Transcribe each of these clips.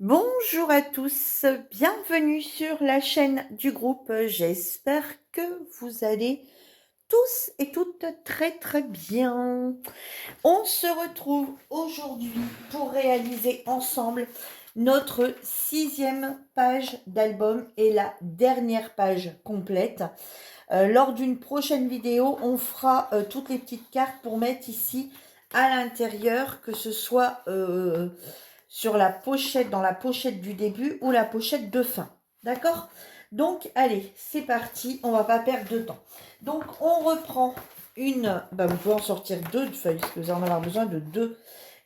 Bonjour à tous, bienvenue sur la chaîne du groupe. J'espère que vous allez tous et toutes très bien. On se retrouve aujourd'hui pour réaliser ensemble notre 6e page d'album et la dernière page complète. Lors d'une prochaine vidéo, on fera toutes les petites cartes pour mettre ici à l'intérieur, que ce soit sur la pochette, dans la pochette du début ou la pochette de fin. D'accord? Donc, allez, c'est parti. On va pas perdre de temps. Donc, on reprend une... vous pouvez en sortir 2 de feuilles, parce que vous allez en avoir besoin de 2.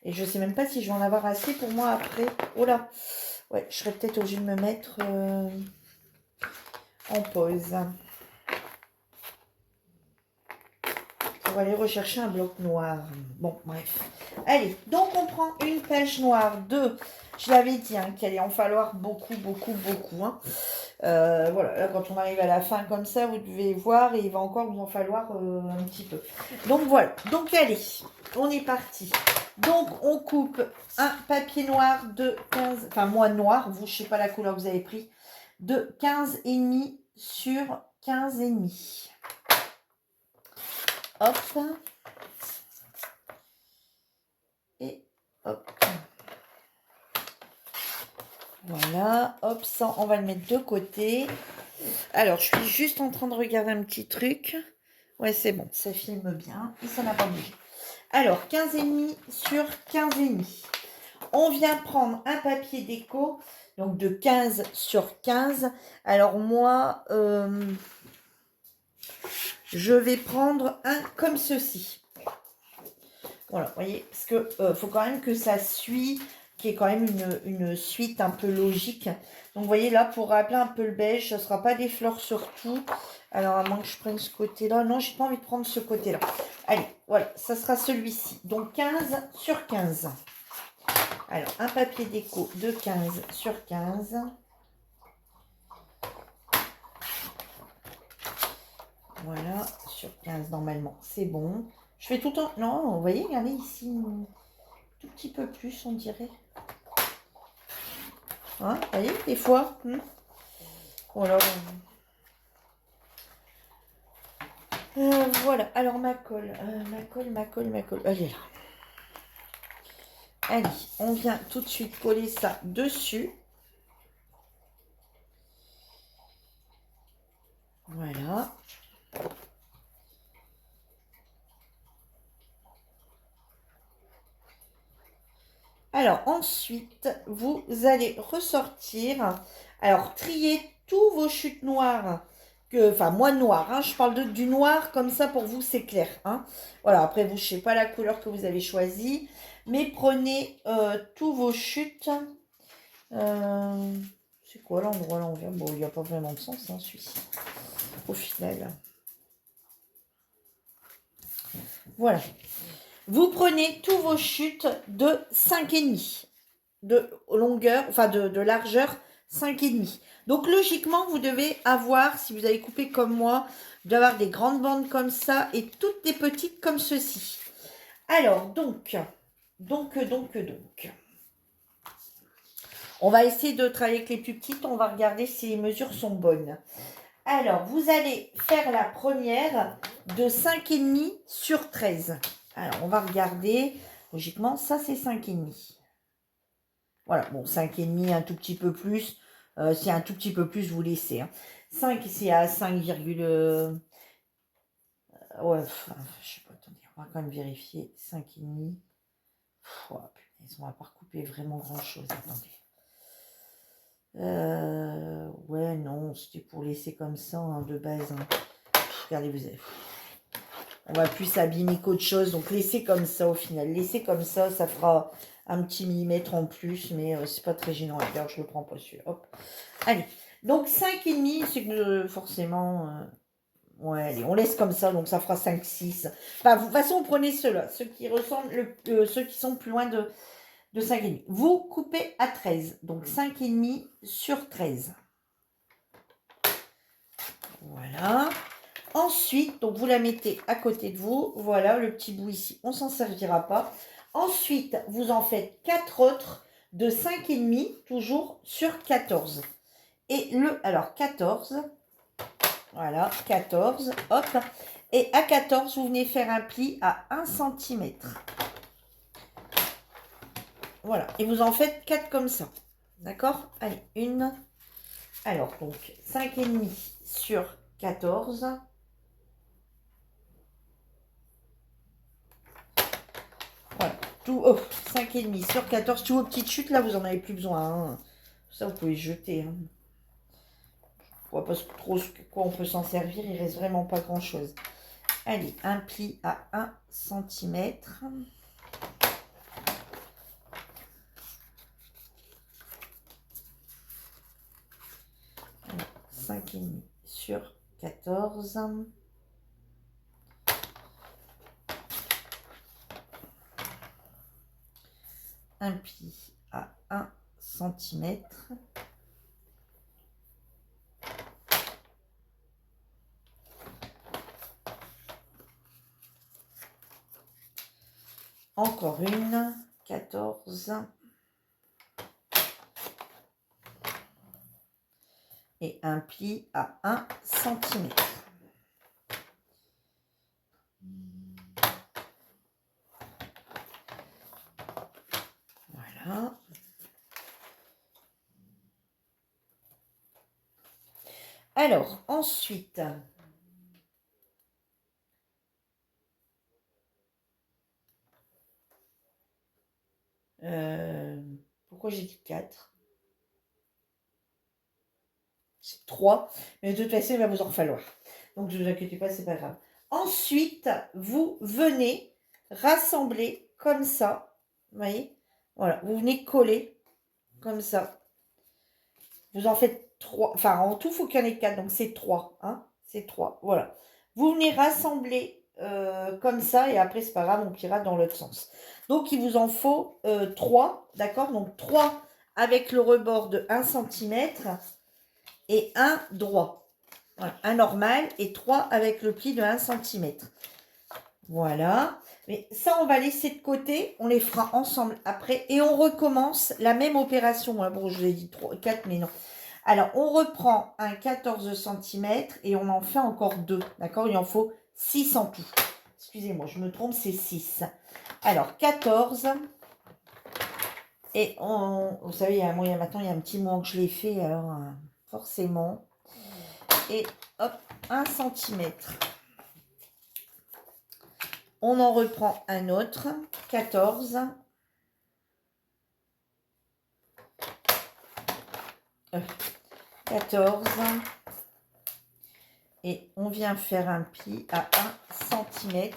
Et je sais même pas si je vais en avoir assez pour moi après. Oh là! Ouais, je serais peut-être obligée de me mettre en pause. On va aller rechercher un bloc noir. Bon, bref. Allez, donc on prend une page noire de... Je l'avais dit qu'il allait en falloir beaucoup. Hein. Voilà, là, quand on arrive à la fin comme ça, vous devez voir et il va encore vous en falloir un petit peu. Donc voilà, donc allez, on est parti. Donc on coupe un papier noir de 15, enfin moi noir, vous, je sais pas la couleur que vous avez pris, de 15,5 sur 15,5. Hop. Et hop. Voilà, hop, ça, on va le mettre de côté. Alors, je suis juste en train de regarder un petit truc. Ouais, c'est bon, ça filme bien et ça n'a pas bougé. Alors, 15,5 sur 15,5. On vient prendre un papier déco, donc de 15 sur 15. Alors, moi, je vais prendre un comme ceci. Voilà, vous voyez, parce que faut quand même que ça suit, qu'il y ait quand même une suite un peu logique. Donc, vous voyez, là, pour rappeler un peu le beige, ce ne sera pas des fleurs sur tout. Alors, à moins que je prenne ce côté-là. Non, j'ai pas envie de prendre ce côté-là. Allez, voilà, ça sera celui-ci. Donc, 15 sur 15. Alors, un papier déco de 15 sur 15. Voilà, sur 15, normalement, c'est bon. Je fais tout en... Non, vous voyez, regardez ici, un tout petit peu plus, on dirait. Hein, vous voyez, des fois. Voilà. Voilà, alors ma colle. Ma colle. Elle est là. Allez, on vient tout de suite coller ça dessus. Voilà. Alors, ensuite, vous allez ressortir. Alors, trier tous vos chutes noires. Enfin, moi noir, hein, je parle du noir, comme ça pour vous c'est clair. Hein. Voilà, après vous, je ne sais pas la couleur que vous avez choisie. Mais prenez tous vos chutes. C'est quoi l'endroit là on vient? Bon, il n'y a pas vraiment de sens, hein, celui-ci. Au final. Voilà. Vous prenez tous vos chutes de 5,5 de longueur, enfin de largeur 5,5. Donc logiquement, vous devez avoir, si vous avez coupé comme moi, d'avoir des grandes bandes comme ça et toutes des petites comme ceci. Alors, donc. On va essayer de travailler avec les plus petites. On va regarder si les mesures sont bonnes. Alors, vous allez faire la première de 5,5 sur 13. Alors, on va regarder. Logiquement, ça, c'est 5,5. Voilà, bon, 5,5, un tout petit peu plus. Si un tout petit peu plus, vous laissez. Hein. 5, c'est à 5, ouais, enfin, je sais pas, attendez, on va quand même vérifier. 5,5. Oh, punaise, on va pas recouper vraiment grand-chose. Attendez. Ouais, non, c'était pour laisser comme ça, hein, de base. Hein. Regardez, vous avez... On va plus s'abîmer qu'autre chose, donc laissez comme ça au final. Laissez comme ça fera un petit millimètre en plus, mais c'est pas très gênant. Regarde, je le prends pas celui-là. Hop. Allez, donc 5,5, c'est que forcément... ouais, allez, on laisse comme ça, donc ça fera 5, 6. Enfin, de toute façon, prenez ceux-là, ceux qui ressemblent, ceux qui sont plus loin de 5,5. Vous coupez à 13, donc 5,5 sur 13. Voilà. Ensuite, donc vous la mettez à côté de vous. Voilà, le petit bout ici, on s'en servira pas. Ensuite, vous en faites 4 autres de 5,5, toujours sur 14. Et alors 14, voilà, 14, hop. Et à 14, vous venez faire un pli à 1 cm. Voilà, et vous en faites 4 comme ça. D'accord? Allez, une. Alors, donc, 5,5 sur 14. Voilà, tout, 5,5 sur 14. Tous vos petites chutes, là, vous n'en avez plus besoin. Hein. Ça, vous pouvez jeter. Hein. Je vois pas trop quoi on peut s'en servir. Il reste vraiment pas grand-chose. Allez, un pli à 1 cm. 5,5 sur 14. Un pli à 1 cm. Encore une, 14. Et un pli à 1 cm. Voilà. Alors, ensuite, pourquoi j'ai dit 4? C'est 3, mais de toute façon, il va vous en falloir. Donc, ne vous inquiétez pas, c'est pas grave. Ensuite, vous venez rassembler comme ça. Vous voyez? Voilà, vous venez coller comme ça. Vous en faites 3. Enfin, en tout, il faut qu'il y en ait 4. Donc, c'est 3. Hein, c'est 3. Voilà. Vous venez rassembler comme ça. Et après, c'est pas grave, on pliera dans l'autre sens. Donc, il vous en faut 3. D'accord? Donc, 3 avec le rebord de 1 cm et un droit. Voilà, un normal et 3 avec le pli de 1 cm. Voilà. Mais ça, on va laisser de côté. On les fera ensemble après. Et on recommence la même opération. Bon, je vous ai dit 3, 4, mais non. Alors, on reprend un 14 cm et on en fait encore 2. D'accord? Il en faut 6 en tout. Excusez-moi, je me trompe, c'est 6. Alors, 14. Et vous savez, maintenant, il y a un petit moment que je l'ai fait. Alors, forcément. Et hop, 1 cm. On en reprend un autre. 14. 14. Et on vient faire un pli à 1 cm.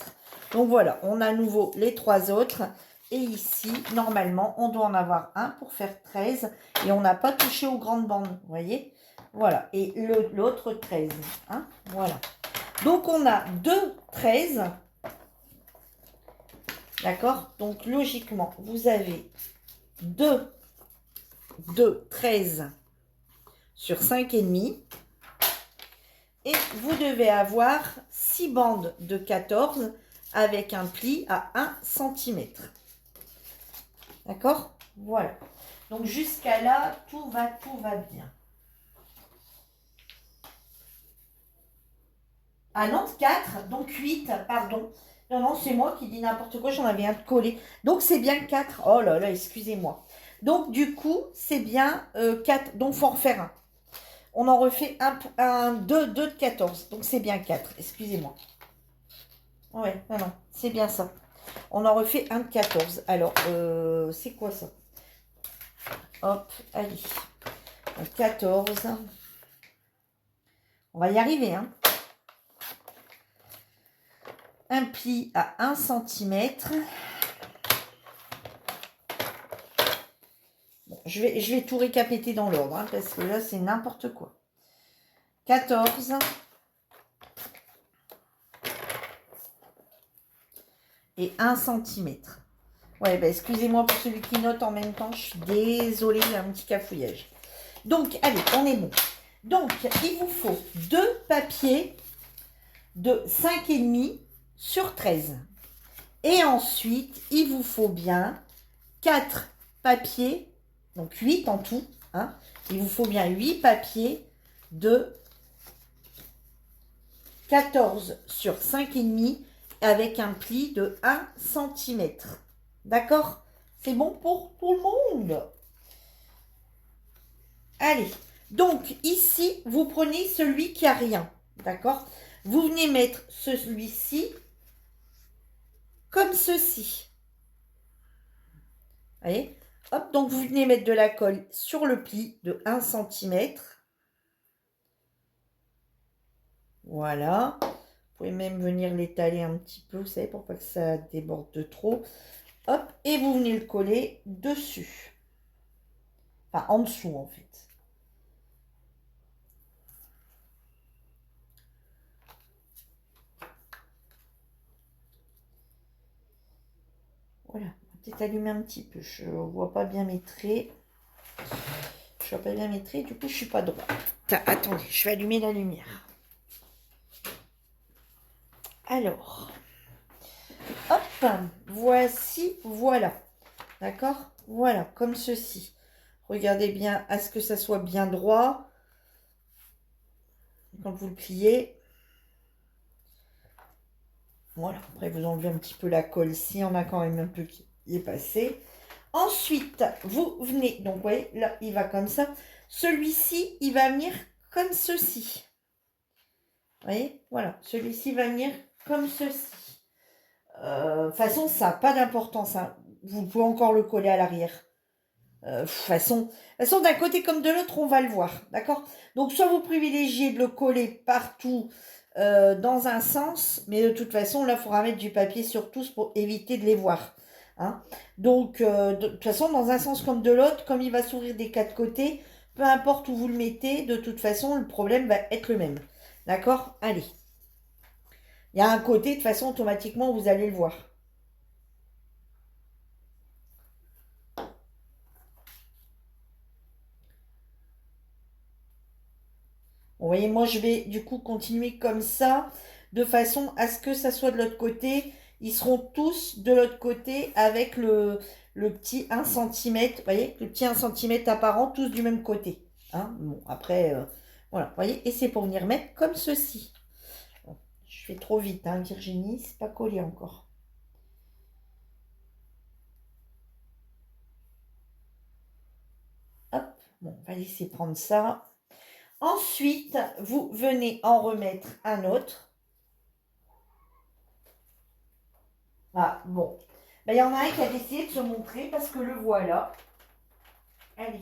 Donc voilà, on a à nouveau les 3 autres. Et ici, normalement, on doit en avoir un pour faire 13. Et on n'a pas touché aux grandes bandes, vous voyez? Voilà, et l'autre 13. Hein, voilà. Donc on a 2 13. D'accord? Donc logiquement, vous avez 2 13 sur 5,5. Et vous devez avoir 6 bandes de 14 avec un pli à 1 cm. D'accord? Voilà. Donc jusqu'à là, tout va bien. Ah non, 4, donc 8, pardon. Non, c'est moi qui dis n'importe quoi, j'en avais un de collé. Donc c'est bien 4. Oh là là, excusez-moi. Donc du coup, c'est bien 4. Donc il faut en refaire un. On en refait un 2 de 14. Donc c'est bien 4. Excusez-moi. Ouais, non, c'est bien ça. On en refait un de 14. Alors, c'est quoi ça? Hop, allez. 14. On va y arriver, hein. Un pli à 1 cm. Bon, je vais tout récapéter dans l'ordre, hein, parce que là, c'est n'importe quoi. 14. Et 1 cm. Ouais, bah, excusez-moi pour celui qui note en même temps. Je suis désolée, il y a un petit cafouillage. Donc, allez, on est bon. Donc, il vous faut 2 papiers de 5,5 sur 13. Et ensuite, il vous faut bien 4 papiers Donc 8 en tout. Hein. Il vous faut bien 8 papiers de 14 sur 5,5 avec un pli de 1 cm. D'accord? C'est bon pour tout le monde. Allez, donc ici, vous prenez celui qui a rien. D'accord? Vous venez mettre celui-ci comme ceci. Vous voyez? Hop, donc vous venez mettre de la colle sur le pli de 1 cm. Voilà. Vous pouvez même venir l'étaler un petit peu, vous savez, pour pas que ça déborde de trop. Hop, et vous venez le coller dessus. Enfin, en dessous, en fait. Voilà. Peut-être allumer un petit peu. Je ne vois pas bien mes traits. Je vois pas bien mes traits, du coup, je suis pas droite. Attendez, je vais allumer la lumière. Alors, hop, voici, voilà. D'accord? Voilà, comme ceci. Regardez bien à ce que ça soit bien droit. Quand vous le pliez. Voilà, après vous enlevez un petit peu la colle ici. On a quand même un peu qui est passé. Ensuite, vous venez, donc vous voyez, là, il va comme ça. Celui-ci, il va venir comme ceci. Vous voyez, voilà, celui-ci va venir comme ceci. De toute façon, ça n'a pas d'importance. Hein. Vous pouvez encore le coller à l'arrière. De toute façon, d'un côté comme de l'autre, on va le voir. D'accord? Donc, soit vous privilégiez de le coller partout dans un sens, mais de toute façon, là, il faudra mettre du papier sur tous pour éviter de les voir. Hein? Donc, de toute façon, dans un sens comme de l'autre, comme il va s'ouvrir des quatre côtés, peu importe où vous le mettez, de toute façon, le problème va être le même. D'accord? Allez. Il y a un côté, de toute façon, automatiquement, vous allez le voir. Vous voyez, moi, je vais du coup continuer comme ça, de façon à ce que ça soit de l'autre côté. Ils seront tous de l'autre côté avec le petit 1 cm. Vous voyez, le petit 1 cm apparent, tous du même côté. Hein, bon, après, voilà. Vous voyez, et c'est pour venir mettre comme ceci. Bon, je fais trop vite, hein, Virginie, c'est pas collé encore. Hop, bon, on va laisser prendre ça. Ensuite, vous venez en remettre un autre. Ah, bon. Ben, il y en a un qui a décidé de se montrer parce que le voilà. Allez.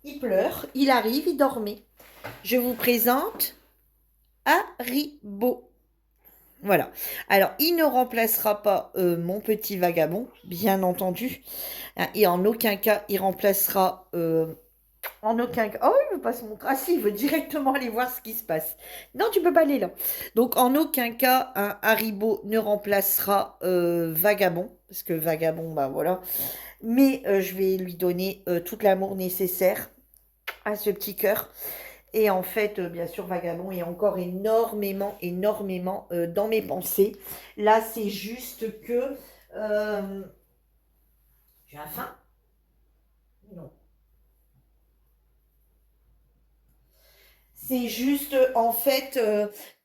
Il pleure, il arrive, il dormait. Je vous présente Haribo. Voilà. Alors, il ne remplacera pas mon petit vagabond, bien entendu. Hein, et en aucun cas, il remplacera... en aucun cas... Oh, il ne veut pas se montrer. Ah si, il veut directement aller voir ce qui se passe. Non, tu peux pas aller là. Donc, en aucun cas, un Haribo ne remplacera Vagabond. Parce que Vagabond, bah voilà. Mais je vais lui donner tout l'amour nécessaire à ce petit cœur. Et en fait, bien sûr, Vagabond est encore énormément, énormément dans mes pensées. Là, c'est juste que... tu as faim? Non. C'est juste, en fait,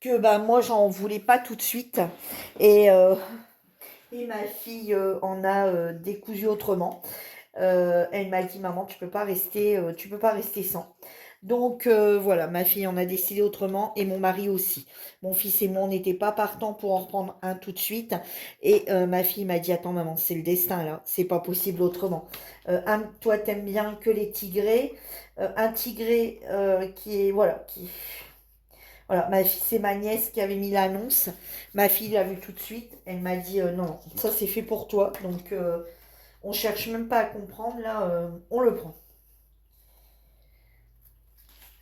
que bah, moi, j'en voulais pas tout de suite. Et, ma fille en a décousu autrement. Elle m'a dit, maman, tu peux pas rester sans. Donc voilà, ma fille en a décidé autrement et mon mari aussi. Mon fils et moi, on n'était pas partants pour en reprendre un tout de suite. Et ma fille m'a dit, attends maman, c'est le destin là, c'est pas possible autrement. Toi, t'aimes bien que les tigrés. Un tigré qui est, voilà, voilà, ma fille, c'est ma nièce qui avait mis l'annonce. Ma fille l'a vu tout de suite. Elle m'a dit, non, ça c'est fait pour toi. Donc on cherche même pas à comprendre, là, on le prend.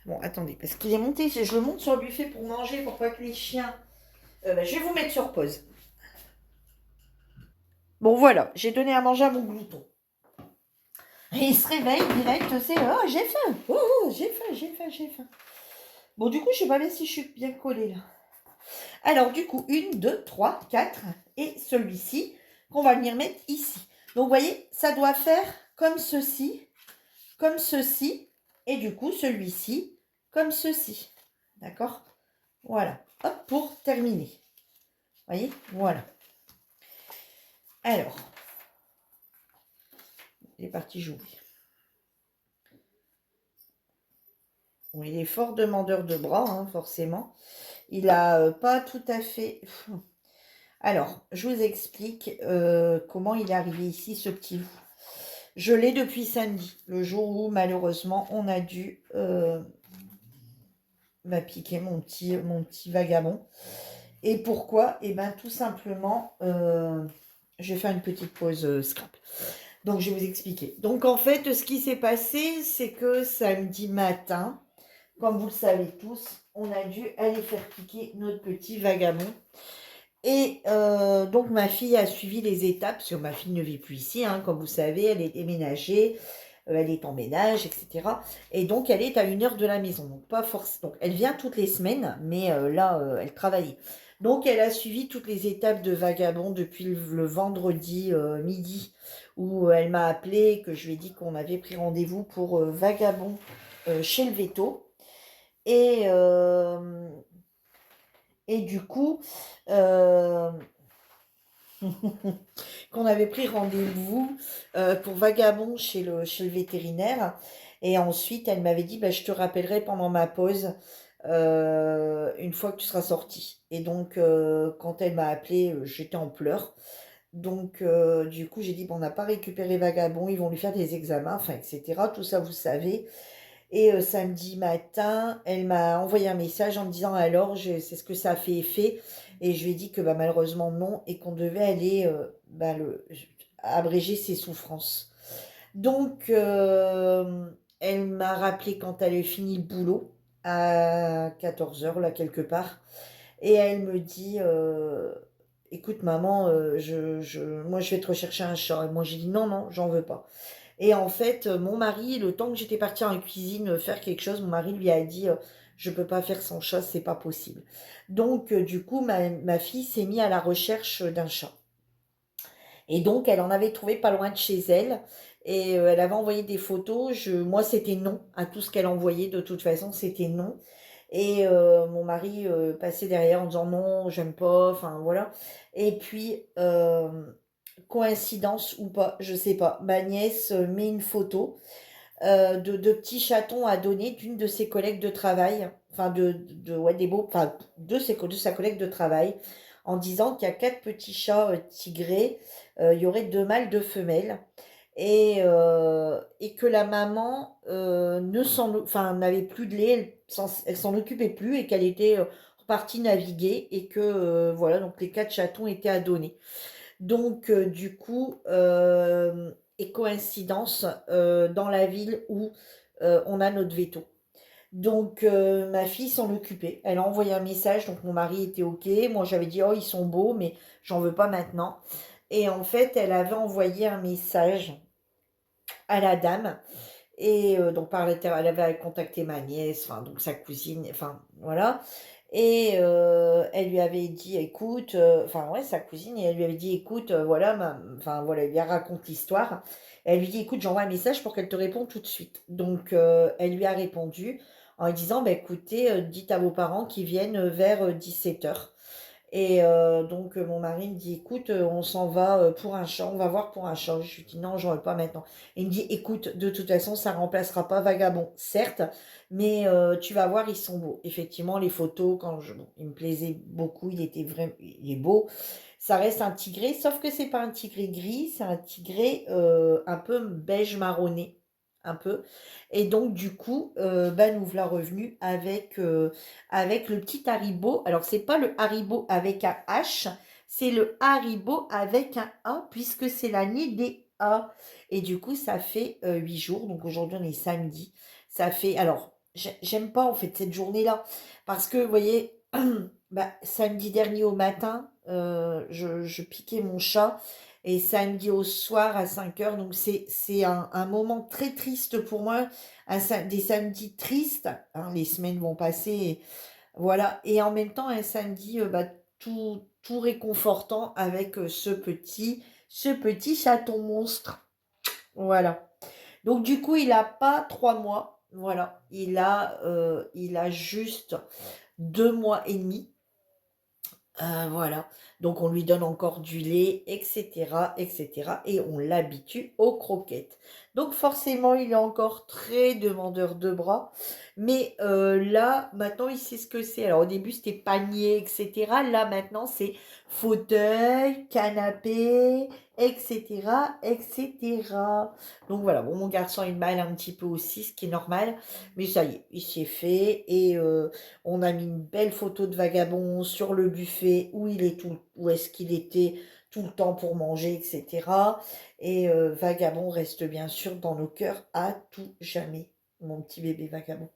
Bon, attendez, parce qu'il est monté, je le monte sur le buffet pour manger, pour pas que les chiens... je vais vous mettre sur pause. Bon, voilà, j'ai donné à manger à mon glouton. Et il se réveille direct, c'est... Oh, j'ai faim. Oh, j'ai faim, j'ai faim, j'ai faim. Bon, du coup, je sais pas bien si je suis bien collée, là. Alors, du coup, 1, 2, 3, 4. Et celui-ci, qu'on va venir mettre ici. Donc, vous voyez, ça doit faire comme ceci. comme ceci. Et du coup, celui-ci, comme ceci. D'accord? Voilà. Hop, pour terminer. Vous voyez? Voilà. Alors, il est parti jouer. Bon, il est fort demandeur de bras, hein, forcément. Il a pas tout à fait... Alors, je vous explique comment il est arrivé ici, ce petit loup. Je l'ai depuis samedi, le jour où, malheureusement, on a dû piquer mon petit vagabond. Et pourquoi? Eh bien, tout simplement, je vais faire une petite pause scrap. Donc, je vais vous expliquer. Donc, en fait, ce qui s'est passé, c'est que samedi matin, comme vous le savez tous, on a dû aller faire piquer notre petit vagabond. Et donc, ma fille a suivi les étapes, parce que ma fille ne vit plus ici, hein, comme vous savez, elle est déménagée, elle est en ménage, etc. Et donc, elle est à 1 heure de la maison. Donc, pas forcément. Donc, elle vient toutes les semaines, mais là, elle travaille. Donc, elle a suivi toutes les étapes de vagabond depuis le vendredi midi, où elle m'a appelé, que je lui ai dit qu'on avait pris rendez-vous pour vagabond chez le veto. Et du coup, qu'on avait pris rendez-vous pour vagabond chez le vétérinaire. Et ensuite, elle m'avait dit, bah, je te rappellerai pendant ma pause, une fois que tu seras sortie. Et donc, quand elle m'a appelé, j'étais en pleurs. Donc, du coup, j'ai dit, bon, on n'a pas récupéré vagabond, ils vont lui faire des examens, enfin, etc. Tout ça, vous savez. Et samedi matin, elle m'a envoyé un message en me disant alors, c'est ce que ça a fait effet. Et je lui ai dit que malheureusement non et qu'on devait aller abréger ses souffrances. Donc, elle m'a rappelé quand elle a fini le boulot à 14 h là, quelque part. Et elle me dit écoute, maman, moi, je vais te rechercher un chat. Et moi, j'ai dit non, non, j'en veux pas. Et en fait, mon mari, le temps que j'étais partie en cuisine faire quelque chose, mon mari lui a dit je peux pas faire son chat, c'est pas possible. Donc, du coup, ma fille s'est mise à la recherche d'un chat. Et donc, elle en avait trouvé pas loin de chez elle. Et elle avait envoyé des photos. Moi, c'était non. À tout ce qu'elle envoyait, de toute façon, c'était non. Et mon mari passait derrière en disant non, j'aime pas, enfin voilà. Et puis, coïncidence ou pas, je sais pas, ma nièce met une photo de petits chatons à donner d'une de ses collègues de travail, enfin ouais, des beaux, enfin de sa collègue de travail, en disant qu'il y a 4 petits chats tigrés, il y aurait 2 mâles, 2 femelles, et que la maman n'avait plus de lait, elle s'en occupait plus et qu'elle était repartie naviguer et que voilà, donc les 4 chatons étaient à donner. Donc, du coup, et coïncidence, dans la ville où on a notre veto. Donc, ma fille s'en occupait. Elle a envoyé un message, donc mon mari était OK. Moi, j'avais dit, oh, ils sont beaux, mais j'en veux pas maintenant. Et en fait, elle avait envoyé un message à la dame. Et donc, elle avait contacté ma nièce, enfin, donc sa cousine, enfin, voilà. Et elle lui avait dit, écoute, enfin ouais, sa cousine, et elle lui avait dit, écoute, voilà, enfin voilà, elle lui a raconté l'histoire. Elle lui dit, écoute, j'envoie un message pour qu'elle te réponde tout de suite. Donc elle lui a répondu en lui disant, bah écoutez, dites à vos parents qu'ils viennent vers 17 h. Et donc mon mari me dit, écoute, on s'en va pour un chat, on va voir pour un chat. Je lui dis, non, j'en veux pas maintenant. Il me dit, écoute, de toute façon, ça remplacera pas Vagabond, certes, mais tu vas voir, ils sont beaux. Effectivement, les photos, bon, il me plaisait beaucoup, il est beau. Ça reste un tigré, sauf que c'est pas un tigré gris, c'est un tigré un peu beige marronné, un peu. Et donc, du coup, nous voilà revenus avec le petit Haribo. Alors, c'est pas le Haribo avec un H, c'est le Haribo avec un A, puisque c'est l'année des A. Et du coup, ça fait 8 jours. Donc, aujourd'hui, on est samedi. Ça fait... Alors, j'aime pas, en fait, cette journée-là. Parce que, vous voyez, samedi dernier au matin, je piquais mon chat. Et samedi au soir à 5 h. Donc, c'est un moment très triste pour moi. Des samedis tristes, hein, les semaines vont passer, voilà, et en même temps un samedi tout réconfortant avec ce petit chaton monstre, voilà. Donc du coup, il n'a pas 3 mois. Voilà, il a juste 2 mois et demi. Voilà, donc on lui donne encore du lait, etc., etc., et on l'habitue aux croquettes. Donc forcément, il est encore très demandeur de bras, mais là, maintenant, il sait ce que c'est. Alors au début, c'était panier, etc. Là, maintenant, c'est fauteuil, canapé, etc., etc. Donc voilà, bon, mon garçon, il baille un petit peu aussi, ce qui est normal, mais ça y est, il s'est fait, et on a mis une belle photo de Vagabond sur le buffet où est-ce qu'il était tout le temps pour manger, etc. Et Vagabond reste bien sûr dans nos cœurs à tout jamais, mon petit bébé Vagabond.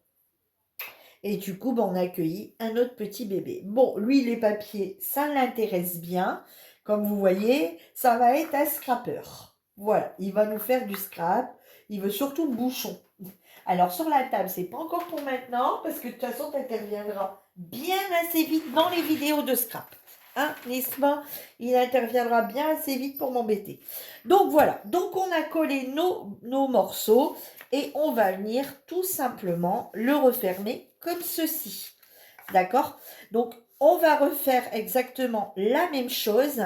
Et du coup, ben, on a accueilli un autre petit bébé. Bon, lui, les papiers, ça l'intéresse bien. Comme vous voyez, ça va être un scrapper. Voilà, il va nous faire du scrap. Il veut surtout bouchon. Alors sur la table, c'est pas encore pour maintenant, parce que de toute façon, tu interviendras bien assez vite dans les vidéos de scrap. Hein, n'est-ce pas? Il interviendra bien assez vite pour m'embêter. Donc voilà, donc on a collé nos morceaux et on va venir tout simplement le refermer comme ceci. D'accord? Donc on va refaire exactement la même chose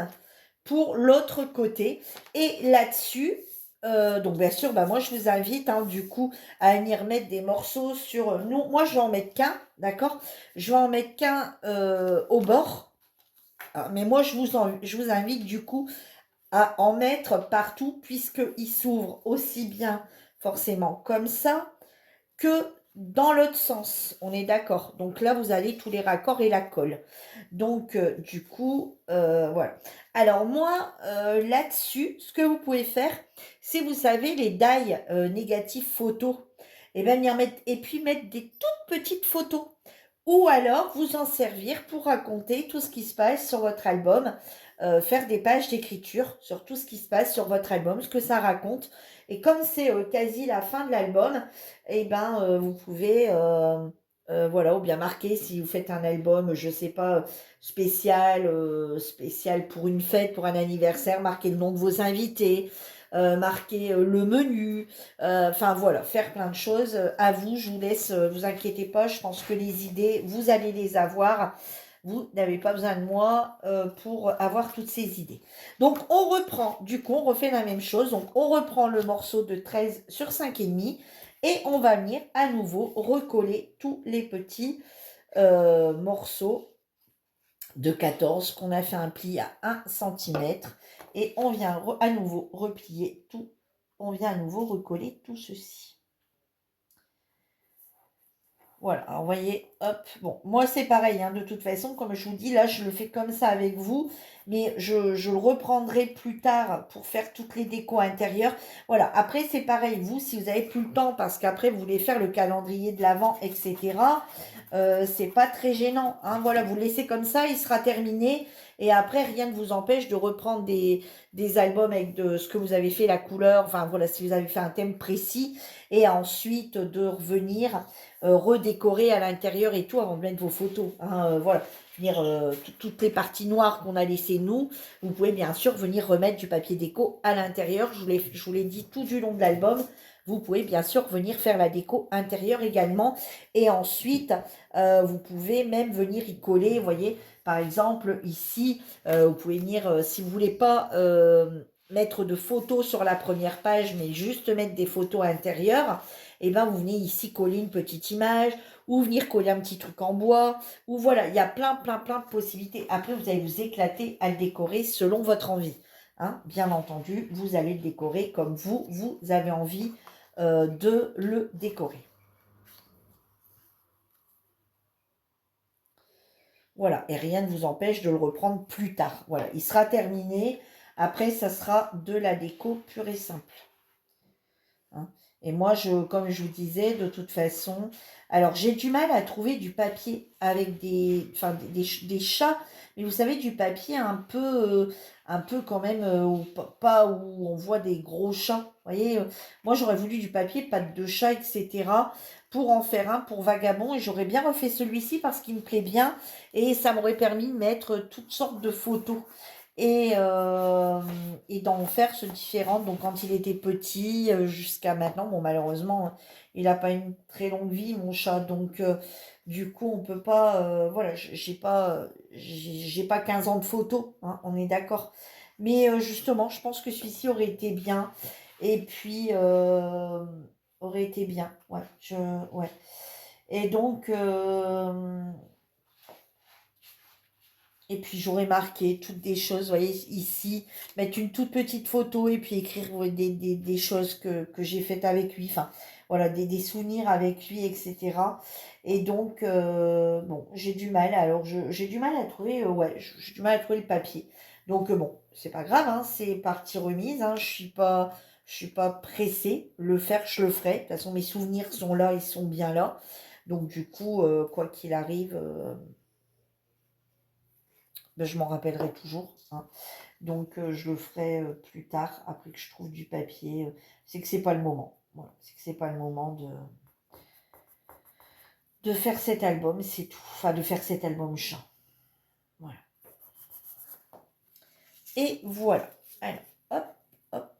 pour l'autre côté. Et là-dessus, donc bien sûr, bah, moi je vous invite du coup à venir mettre des morceaux sur... Nous, moi je vais en mettre qu'un, d'accord? Je vais en mettre qu'un au bord. Mais moi je vous invite du coup à en mettre partout puisqu'il s'ouvre aussi bien forcément comme ça que dans l'autre sens. On est d'accord. Donc là, vous avez tous les raccords et la colle. Donc, du coup, voilà. Alors moi, là-dessus, ce que vous pouvez faire, c'est, vous savez, les die négatifs photos, et bien, venir mettre, et puis mettre des toutes petites photos. Ou alors, vous en servir pour raconter tout ce qui se passe sur votre album, faire des pages d'écriture sur tout ce qui se passe sur votre album, ce que ça raconte. Et comme c'est quasi la fin de l'album, eh ben, vous pouvez, voilà, ou bien marquer si vous faites un album, je sais pas, spécial pour une fête, pour un anniversaire, marquer le nom de vos invités, marquer le menu, enfin voilà, faire plein de choses. À vous, je vous laisse, vous inquiétez pas, je pense que les idées, vous allez les avoir. Vous n'avez pas besoin de moi pour avoir toutes ces idées. Donc, on reprend, du coup, on refait la même chose. Donc, on reprend le morceau de 13 sur 5,5 et on va venir à nouveau recoller tous les petits morceaux de 14 qu'on a fait un pli à 1 cm et on vient à nouveau replier tout, on vient à nouveau recoller tout ceci. Voilà, alors vous voyez, hop, bon, moi c'est pareil, de toute façon, comme je vous dis, là je le fais comme ça avec vous, mais je le reprendrai plus tard pour faire toutes les décos intérieures. Voilà, après c'est pareil, vous, si vous avez plus le temps, parce qu'après vous voulez faire le calendrier de l'Avent, etc., c'est pas très gênant, voilà, vous le laissez comme ça, il sera terminé, et après rien ne vous empêche de reprendre des albums avec de ce que vous avez fait, la couleur, enfin voilà, si vous avez fait un thème précis, et ensuite de revenir redécorer à l'intérieur et tout avant de mettre vos photos. Voilà, venir toutes les parties noires qu'on a laissées nous, vous pouvez bien sûr venir remettre du papier déco à l'intérieur. Je vous l'ai dit tout du long de l'album. Vous pouvez bien sûr venir faire la déco intérieure également. Et ensuite, vous pouvez même venir y coller, vous voyez, par exemple, ici, vous pouvez venir, si vous voulez pas mettre de photos sur la première page, mais juste mettre des photos intérieures, et ben vous venez ici coller une petite image, ou venir coller un petit truc en bois, ou voilà, il y a plein de possibilités. Après, vous allez vous éclater à le décorer selon votre envie. Bien entendu, vous allez le décorer comme vous avez envie de le décorer. Voilà, et rien ne vous empêche de le reprendre plus tard. Voilà, il sera terminé. Après, ça sera de la déco pure et simple. Et moi, comme je vous disais, de toute façon, alors j'ai du mal à trouver du papier avec des chats, mais vous savez, du papier un peu quand même, pas où on voit des gros chats. Vous voyez, moi j'aurais voulu du papier, pattes de chat, etc. pour en faire un pour Vagabond, et j'aurais bien refait celui-ci parce qu'il me plaît bien, et ça m'aurait permis de mettre toutes sortes de photos. et d'en faire ce différent. Donc quand il était petit jusqu'à maintenant, bon malheureusement il n'a pas une très longue vie mon chat, donc du coup on peut pas, voilà, j'ai pas 15 ans de photos, hein, on est d'accord. Mais justement, je pense que celui-ci aurait été bien. Et puis aurait été bien, ouais, ouais. Et donc et puis j'aurais marqué toutes des choses, vous voyez, ici, mettre une toute petite photo et puis écrire des choses que j'ai faites avec lui, enfin, voilà, des souvenirs avec lui, etc. Et donc, bon, j'ai du mal, alors j'ai du mal à trouver, ouais, j'ai du mal à trouver le papier. Donc, bon, c'est pas grave, hein, c'est partie remise, hein, je suis pas pressée, le faire, je le ferai. De toute façon, mes souvenirs sont là, ils sont bien là. Donc, du coup, quoi qu'il arrive, ben, je m'en rappellerai toujours, hein. Donc je le ferai plus tard, après que je trouve du papier. C'est que c'est pas le moment. Voilà, c'est que c'est pas le moment de faire cet album, c'est tout. Enfin, de faire cet album chant. Voilà. Et voilà. Alors, hop, hop,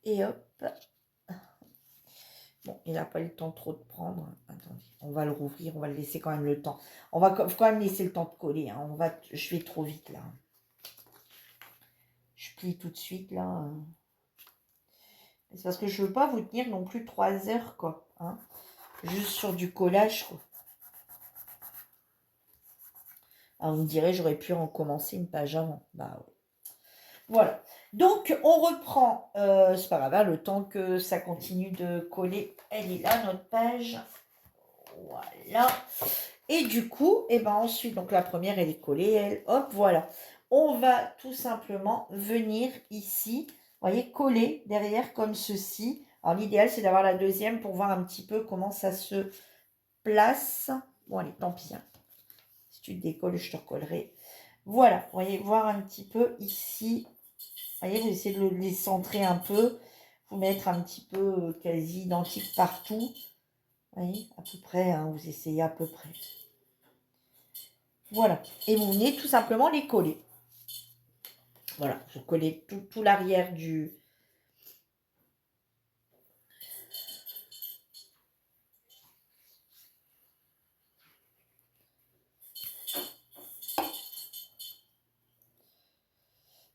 et hop. Bon, il n'a pas eu le temps trop de prendre. Attendez, on va le rouvrir, on va le laisser quand même le temps. On va quand même laisser le temps de coller, hein. Je vais trop vite là. Je plie tout de suite là. C'est parce que je veux pas vous tenir non plus 3 heures, quoi, hein. Juste sur du collage, quoi. Ah, on me dirait, j'aurais pu en commencer une page avant. Bah ouais. Voilà. Donc, on reprend. C'est pas grave, hein, le temps que ça continue de coller. Elle est là, notre page. Voilà. Et du coup, et ben ensuite, donc la première, elle est collée. Elle, hop, voilà. On va tout simplement venir ici, vous voyez, coller derrière comme ceci. Alors, l'idéal, c'est d'avoir la deuxième pour voir un petit peu comment ça se place. Bon, allez, tant pis, hein. Si tu te décolles, je te recollerai. Voilà, vous voyez, voir un petit peu ici. Vous voyez, vous essayez de les centrer un peu. Vous mettre un petit peu quasi identique partout. Vous voyez, à peu près, hein, vous essayez à peu près. Voilà. Et vous venez tout simplement les coller. Voilà, vous collez tout l'arrière du...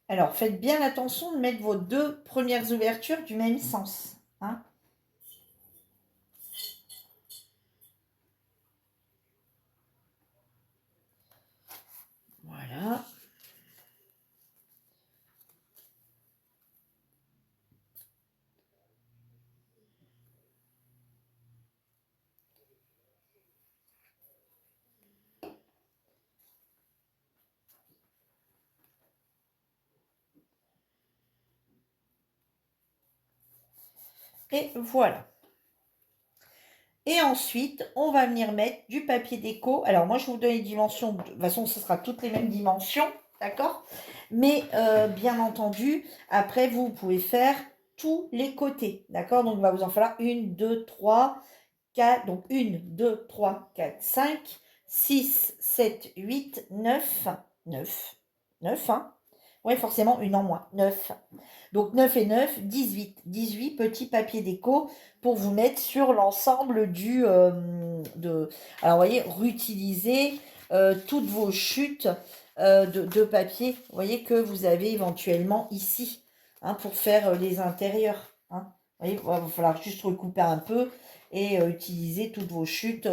Alors, faites bien attention de mettre vos 2 premières ouvertures du même sens, hein. Voilà. Et voilà. Et ensuite, on va venir mettre du papier déco. Alors, moi, je vais vous donner les dimensions. De toute façon, ce sera toutes les mêmes dimensions, d'accord? Mais, bien entendu, après, vous pouvez faire tous les côtés, d'accord? Donc, il va vous en falloir 1, 2, 3, 4. Donc, 1, 2, 3, 4, 5, 6, 7, 8, 9. 9. 9, hein? Oui, forcément, une en moins. 9. Donc 9 et 9, 18. 18 petits papiers déco pour vous mettre sur l'ensemble du... Alors, vous voyez, réutiliser toutes vos chutes de papier, vous voyez, que vous avez éventuellement ici, hein, pour faire les intérieurs, hein. Vous voyez, il va falloir juste recouper un peu et utiliser toutes vos chutes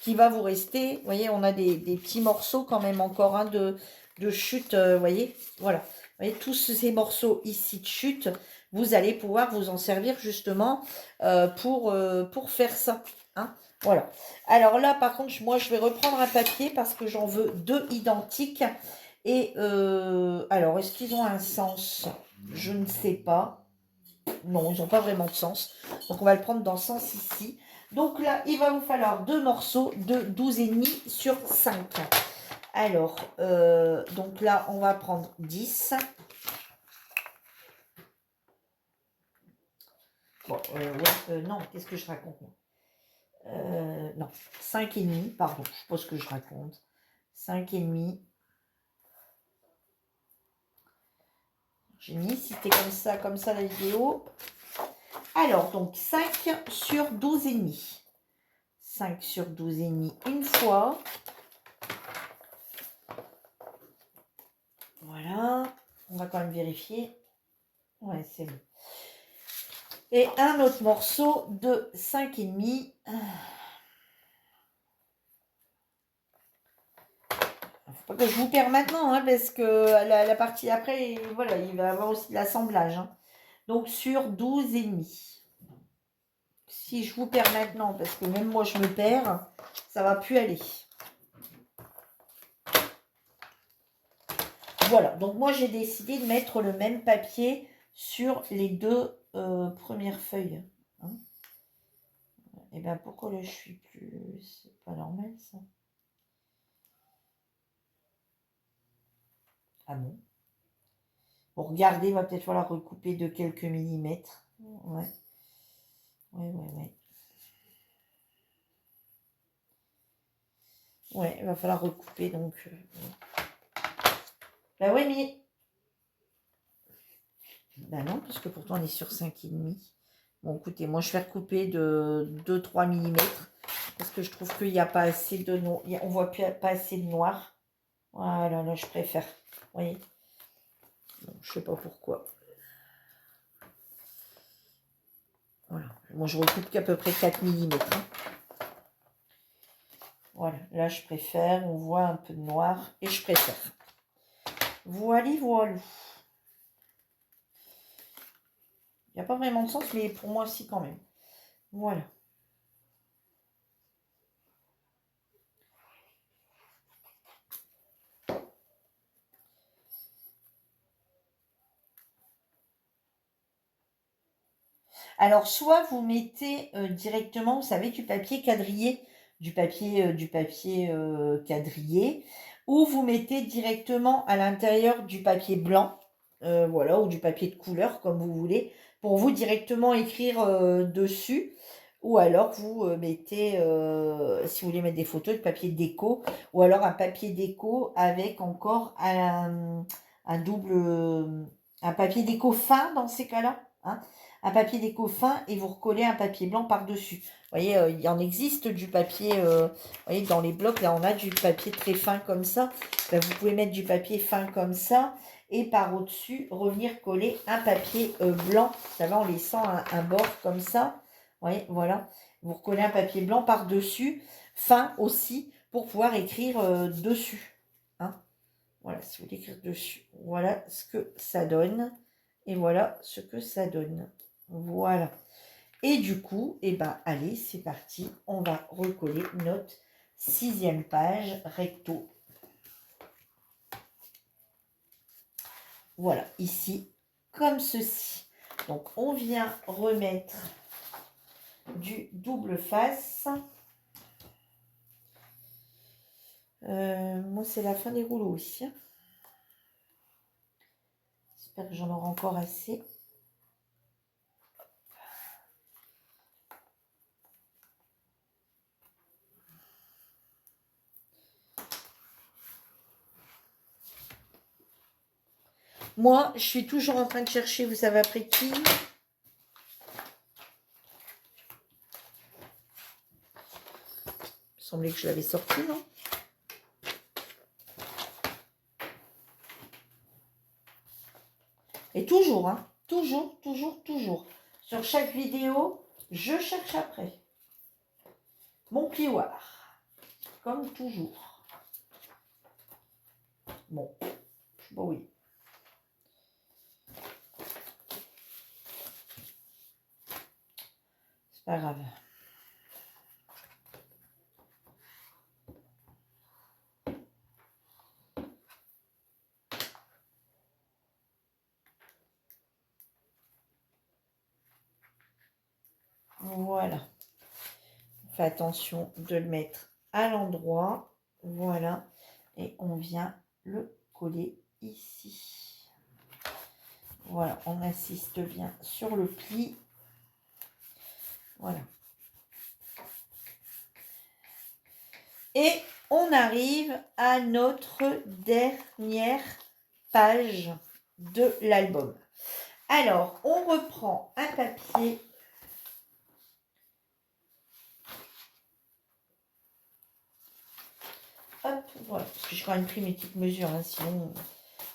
qui va vous rester. Vous voyez, on a des petits morceaux quand même encore, hein, de chute, vous voyez, voilà. Vous voyez, tous ces morceaux ici de chute, vous allez pouvoir vous en servir justement pour faire ça, hein. Voilà. Alors là, par contre, moi, je vais reprendre un papier parce que j'en veux 2 identiques. Et alors, est-ce qu'ils ont un sens? Je ne sais pas. Non, ils n'ont pas vraiment de sens. Donc, on va le prendre dans le sens ici. Donc là, il va vous falloir 2 morceaux de 12,5 sur 5. Alors, donc là, on va prendre 10. Bon, ouais, non, qu'est-ce que je raconte, moi? Non, 5,5, pardon, je sais pas ce que je raconte. 5,5. J'ai mis, si c'était comme ça la vidéo. Alors, donc 5 sur 12 et demi. 5 sur 12 et demi une fois. Voilà. On va quand même vérifier. Ouais, c'est bon. Et un autre morceau de 5 et demi. Faut pas que je vous perds maintenant, hein, parce que la partie après, voilà, il va y avoir aussi l'assemblage. Hein. Donc sur 12 et demi. Si je vous perds maintenant, parce que même moi je me perds, ça va plus aller. Voilà, donc moi j'ai décidé de mettre le même papier sur les deux premières feuilles. Hein. Et bien pourquoi là je suis plus... C'est pas normal ça. Ah bon. Bon, regardez, il va peut-être falloir recouper de quelques millimètres. Ouais. Ouais. Ouais, il va falloir recouper donc. Bah ouais, mais. Bah non, puisque pourtant on est sur 5,5. Bon, écoutez, moi je vais recouper de 2-3 mm. Parce que je trouve qu'il n'y a pas assez de noir. On voit pas assez de noir. Voilà, là je préfère. Vous voyez. Bon, je sais pas pourquoi. Voilà. Moi je recoupe qu'à peu près 4 mm. Hein. Voilà, là je préfère. On voit un peu de noir et je préfère. Voilà. Il n'y a pas vraiment de sens, mais pour moi aussi quand même. Voilà. Alors, soit vous mettez directement, vous savez, du papier quadrillé, du papier quadrillé, ou vous mettez directement à l'intérieur du papier blanc, voilà, ou du papier de couleur, comme vous voulez, pour vous directement écrire dessus. Ou alors vous mettez, si vous voulez mettre des photos, de papier déco, ou alors un papier déco avec encore un double, un papier déco fin dans ces cas-là. Hein, un papier déco fin et vous recollez un papier blanc par-dessus. Vous voyez, il en existe du papier, vous voyez, dans les blocs, là, on a du papier très fin comme ça. Ben, vous pouvez mettre du papier fin comme ça et par au-dessus, revenir coller un papier blanc, vous savez, en laissant un bord comme ça. Vous voyez, voilà. Vous recollez un papier blanc par-dessus, fin aussi, pour pouvoir écrire dessus. Hein. Voilà, si vous voulez écrire dessus. Voilà ce que ça donne. Et voilà ce que ça donne. Voilà. Et du coup, eh ben, allez, c'est parti. On va recoller notre 6e page recto. Voilà, ici, comme ceci. Donc, on vient remettre du double face. Moi, c'est la fin des rouleaux aussi. Hein. J'espère que j'en aurai encore assez. Moi, je suis toujours en train de chercher, vous savez après qui? Il me semblait que je l'avais sorti, non? Et toujours, hein? Toujours. Sur chaque vidéo, je cherche après. Mon plioir. Comme toujours. Bon. Bon, oui. C'est pas grave. Voilà. Fais attention de le mettre à l'endroit. Voilà. Et on vient le coller ici. Voilà. On insiste bien sur le pli. Voilà. Et on arrive à notre dernière page. de l'album. Alors, on reprend un papier. Hop, voilà. Parce que j'ai quand même pris mes petites mesures, hein, sinon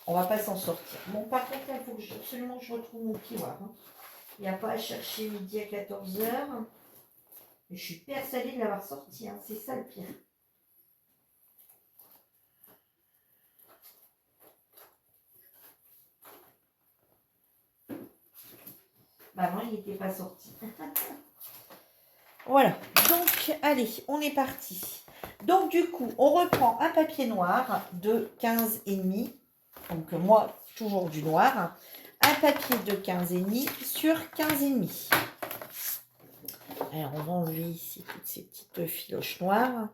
on va pas s'en sortir. Bon, par contre, il faut que absolument que je retrouve mon pivoire. Hein. Il n'y a pas à chercher midi à 14 h. Mais je suis persuadée de l'avoir sorti. Hein. C'est ça le pire. Bah non, il n'était pas sorti. Voilà. Donc, allez, on est parti. Donc, du coup, on reprend un papier noir de 15,5. Donc, moi, toujours du noir. Un papier de 15,5 sur 15,5. Alors, on va enlever ici toutes ces petites filoches noires.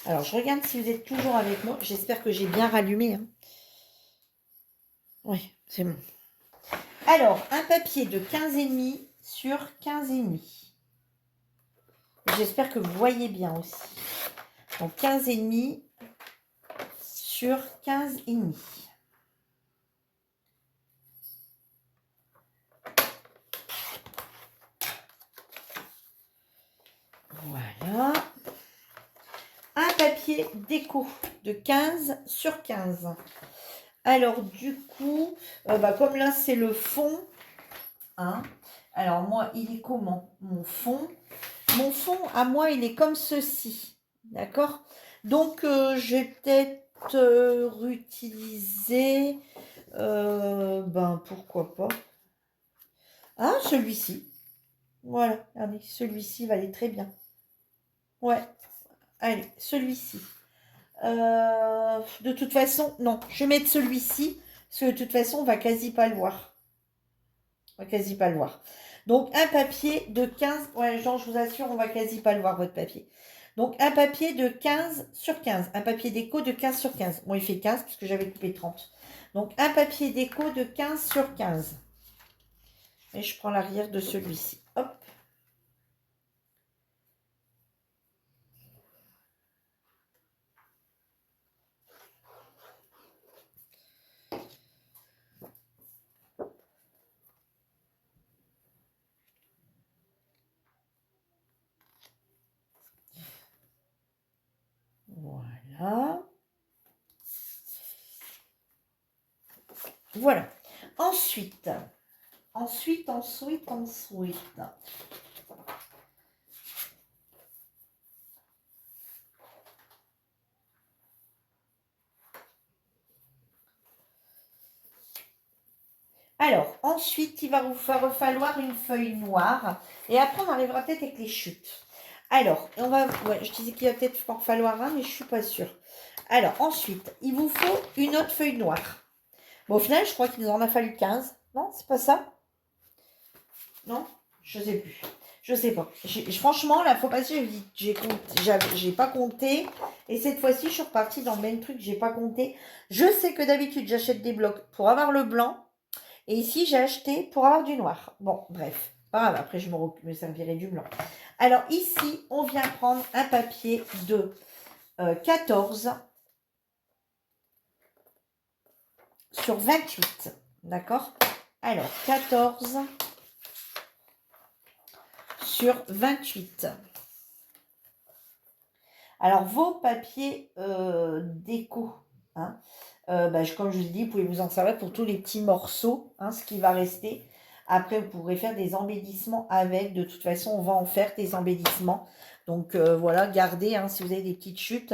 Alors, je regarde si vous êtes toujours avec moi. J'espère que j'ai bien rallumé. Hein. Oui, c'est bon. Alors, un papier de 15,5 sur 15,5. J'espère que vous voyez bien aussi. Donc, 15,5 sur 15,5. Voilà. Un papier déco de 15 sur 15. Alors, du coup, comme là, c'est le fond. Hein, alors, moi, il est comment? Mon fond, à moi, il est comme ceci. D'accord? Donc, je vais peut-être réutiliser... pourquoi pas. Ah, celui-ci. Voilà, regardez, celui-ci va aller très bien. Ouais, allez, celui-ci. De toute façon, non, je vais mettre celui-ci, parce que de toute façon, on va quasi pas le voir. On va quasi pas le voir. Donc, un papier de 15... Ouais, Jean, je vous assure, on va quasi pas le voir, votre papier. Donc, un papier de 15 sur 15. Un papier déco de 15 sur 15. Bon, il fait 15, parce que j'avais coupé 30. Donc, un papier déco de 15 sur 15. Et je prends l'arrière de celui-ci. Hop. Voilà. Voilà. Ensuite. Alors, ensuite, il va vous falloir une feuille noire. Et après, on arrivera peut-être avec les chutes. Alors, on va... Ouais, je disais qu'il va peut-être en falloir un, mais je ne suis pas sûre. Alors, ensuite, il vous faut une autre feuille noire. Bon, au final, je crois qu'il nous en a fallu 15. Non, c'est pas ça? Non? Je sais plus. Je sais pas. Franchement, la fois passée, j'ai pas compté. Et cette fois-ci, je suis repartie dans le même truc, j'ai pas compté. Je sais que d'habitude, j'achète des blocs pour avoir le blanc. Et ici, j'ai acheté pour avoir du noir. Bon, bref. Pas grave, après, je me servirai du blanc. Alors, ici, on vient prendre un papier de 14 sur 28. D'accord? Alors, 14 sur 28. Alors, vos papiers déco, hein, comme je vous dis, vous pouvez vous en servir pour tous les petits morceaux, hein, ce qui va rester. Après, vous pourrez faire des embellissements avec. De toute façon, on va en faire des embellissements. Donc, voilà, gardez, hein, si vous avez des petites chutes.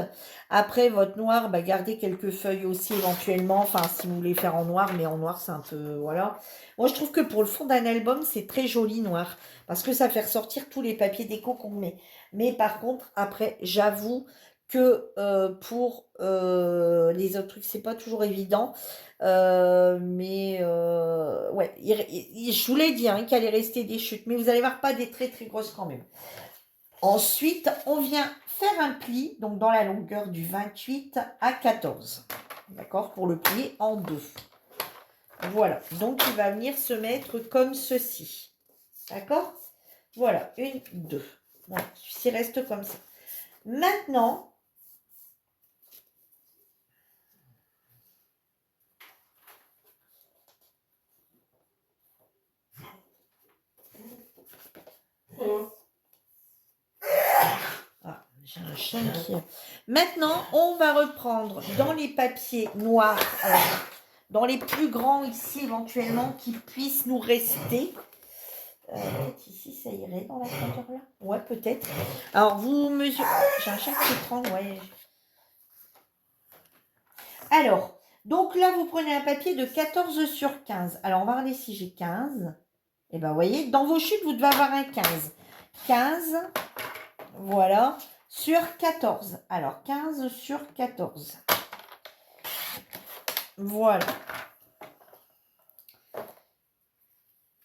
Après, votre noir, gardez quelques feuilles aussi éventuellement. Enfin, si vous voulez faire en noir, mais en noir, c'est un peu... Voilà. Moi, je trouve que pour le fond d'un album, c'est très joli noir. Parce que ça fait ressortir tous les papiers déco qu'on met. Mais par contre, après, j'avoue que pour les autres trucs, c'est pas toujours évident. Ouais, je vous l'ai dit, hein, qu'il allait rester des chutes. Mais vous allez voir, pas des très très grosses quand même. Ensuite, on vient faire un pli, donc dans la longueur du 28 à 14. D'accord? Pour le plier en deux. Voilà. Donc, il va venir se mettre comme ceci. D'accord? Voilà. Une, deux. Voilà. Celui-ci reste comme ça. Maintenant, J'ai un chien qui... Maintenant, on va reprendre dans les papiers noirs, dans les plus grands ici, éventuellement, qui puissent nous rester. Peut-être ici, ça irait dans la grandeur là. Ouais, peut-être. Alors, vous mesurez... J'ai un chien qui tremble, ouais. Alors, donc là, vous prenez un papier de 14 sur 15. Alors, on va regarder si j'ai 15. Et bien, vous voyez, dans vos chutes, vous devez avoir un 15. 15, voilà, sur 14. Alors, 15 sur 14. Voilà.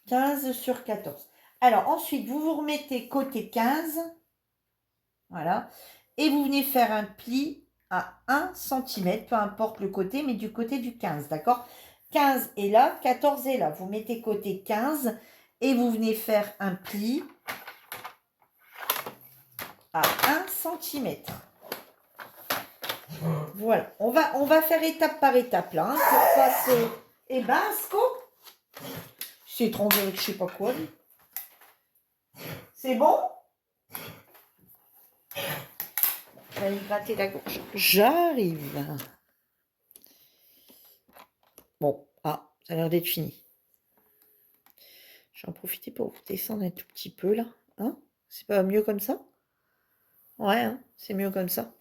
15 sur 14. Alors, ensuite, vous vous remettez côté 15. Voilà. Et vous venez faire un pli à 1 cm, peu importe le côté, mais du côté du 15, d'accord? 15 est là, 14 est là. Vous mettez côté 15 et vous venez faire un pli à 1 cm. Voilà. On va faire étape par étape là, hein, pour pas se... Eh ben, Asco, c'est tremblé avec je sais pas quoi. C'est bon? Je vais aller gratter la gorge. J'arrive. Bon, ah, ça a l'air d'être fini. Je vais en profiter pour vous descendre un tout petit peu là. Hein? C'est pas mieux comme ça? Ouais, hein, c'est mieux comme ça.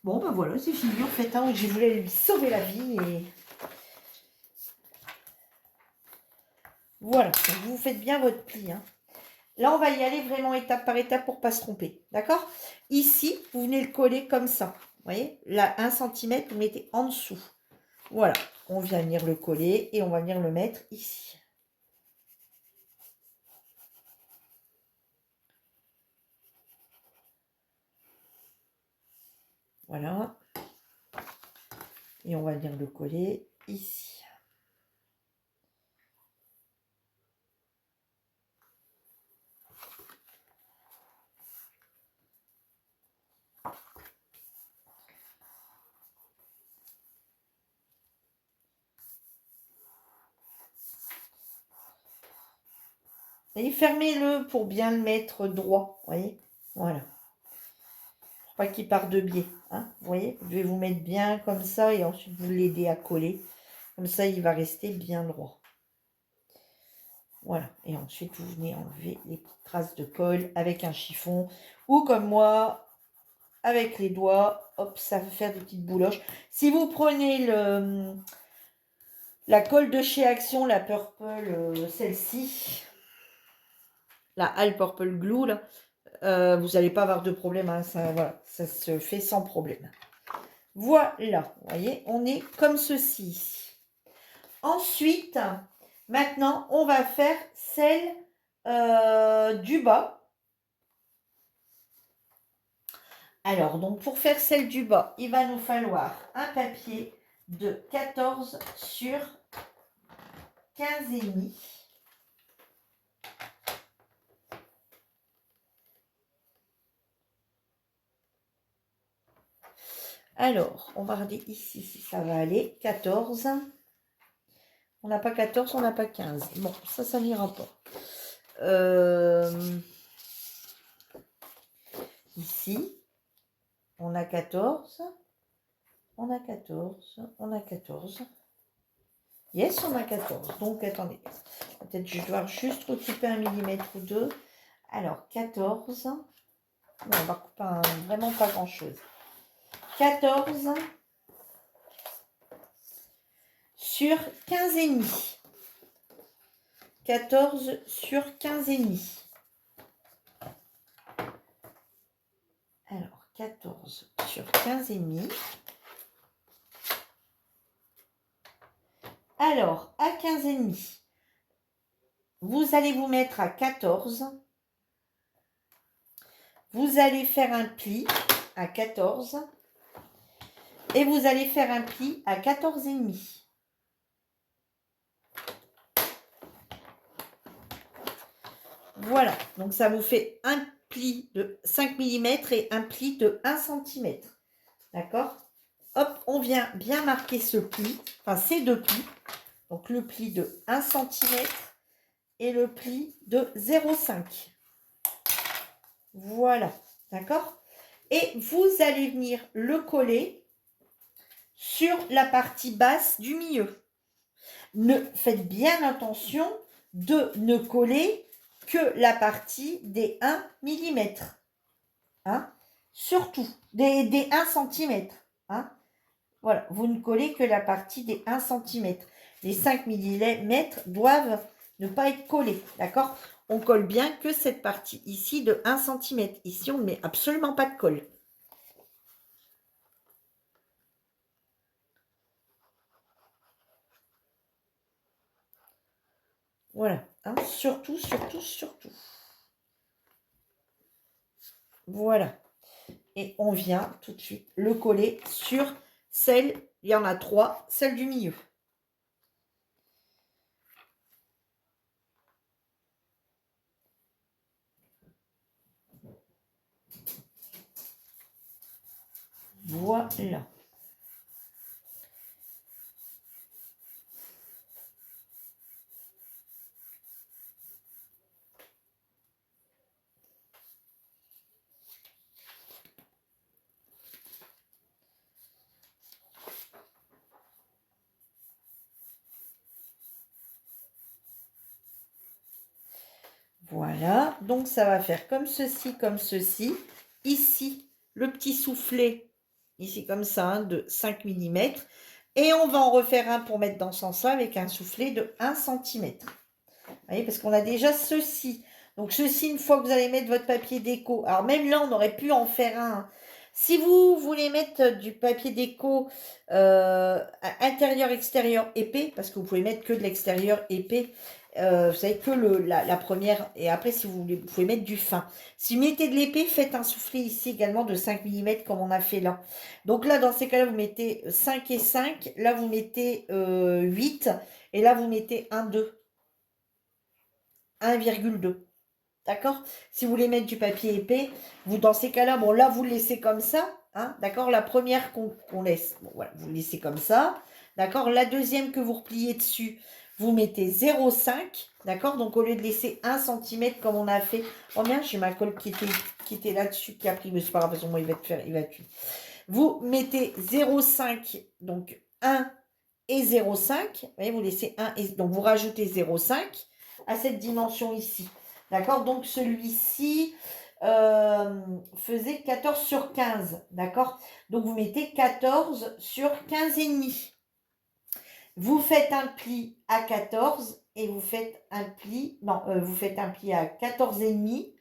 Bon, ben voilà, c'est fini en fait. Hein, j'ai voulu lui sauver la vie et... Voilà, donc vous faites bien votre pli. Hein. Là, on va y aller vraiment étape par étape pour ne pas se tromper. D'accord? Ici, vous venez le coller comme ça. Vous voyez? Là, 1 cm, vous mettez en dessous. Voilà. On vient venir le coller et on va venir le mettre ici. Voilà. Et on va venir le coller ici. Et fermez-le pour bien le mettre droit. Vous voyez? Voilà. Pour pas qu'il parte de biais. Hein, vous voyez? Vous devez vous mettre bien comme ça et ensuite vous l'aider à coller. Comme ça, il va rester bien droit. Voilà. Et ensuite, vous venez enlever les petites traces de colle avec un chiffon. Ou comme moi, avec les doigts. Hop, ça va faire des petites bouloches. Si vous prenez la colle de chez Action, la Purple, celle-ci, la All Purple Glue, là, vous n'allez pas avoir de problème. Hein, ça, voilà, ça se fait sans problème. Voilà. Vous voyez, on est comme ceci. Ensuite... Maintenant, on va faire celle du bas. Alors, donc pour faire celle du bas, il va nous falloir un papier de 14 sur 15 et demi. Alors, on va regarder ici si ça va aller. 14. On n'a pas 14, on n'a pas 15. Bon, ça n'ira pas. Ici, on a 14. On a 14. On a 14. Yes, on a 14. Donc, attendez. Peut-être je dois juste recouper 1 mm ou 2. Alors, 14. Non, on va couper vraiment pas grand-chose. 14 sur 15 et demi. 14 sur 15 et demi. Alors, 14 sur 15 et demi. Alors, à 15 et demi, vous allez vous mettre à 14. Vous allez faire un pli à 14. Et vous allez faire un pli à 14 et demi. Voilà, donc ça vous fait un pli de 5 mm et un pli de 1 cm. D'accord? Hop, on vient bien marquer ce pli, enfin ces deux plis. Donc le pli de 1 cm et le pli de 0,5. Voilà, d'accord? et vous allez venir le coller sur la partie basse du milieu. Faites bien attention de ne coller que la partie des 1 mm. Hein, surtout, des 1 cm. Hein. Voilà, vous ne collez que la partie des 1 cm. Les 5 mm doivent ne pas être collés, d'accord? On colle bien que cette partie ici de 1 cm. Ici, on ne met absolument pas de colle. Voilà, hein, surtout, surtout, surtout. Voilà. Et on vient tout de suite le coller sur celle, il y en a 3, celle du milieu. Voilà. Voilà, donc ça va faire comme ceci, comme ceci. Ici, le petit soufflet, ici comme ça, hein, de 5 mm. Et on va en refaire un pour mettre dans ce sens-là avec un soufflet de 1 cm. Vous voyez, parce qu'on a déjà ceci. Donc ceci, une fois que vous allez mettre votre papier déco, alors même là, on aurait pu en faire un. Hein. Si vous voulez mettre du papier déco intérieur-extérieur épais, parce que vous pouvez mettre que de l'extérieur épais, vous savez que la première, et après si vous voulez, vous pouvez mettre du fin. Si vous mettez de l'épais, faites un soufflet ici également de 5 mm comme on a fait là. Donc là, dans ces cas-là, vous mettez 5 et 5, là vous mettez 8, et là vous mettez 1, 2. 1,2. D'accord? Si vous voulez mettre du papier épais, vous dans ces cas-là, bon là vous le laissez comme ça, hein, d'accord? La première qu'on laisse, bon voilà, vous le laissez comme ça, d'accord? La deuxième que vous repliez dessus, vous mettez 0,5, d'accord? Donc au lieu de laisser 1 cm comme on a fait, oh merde, j'ai ma colle qui était là-dessus, qui a pris, mais c'est pas grave, moi il va te faire, il va tuer. Vous mettez 0,5, donc 1 et 0,5, vous voyez, vous laissez 1 et donc vous rajoutez 0,5 à cette dimension ici. D'accord? Donc celui-ci faisait 14 sur 15. D'accord? Donc vous mettez 14 sur 15 et demi. Vous faites un pli à 14 et vous faites un pli, non, vous faites un pli à 14 et demi.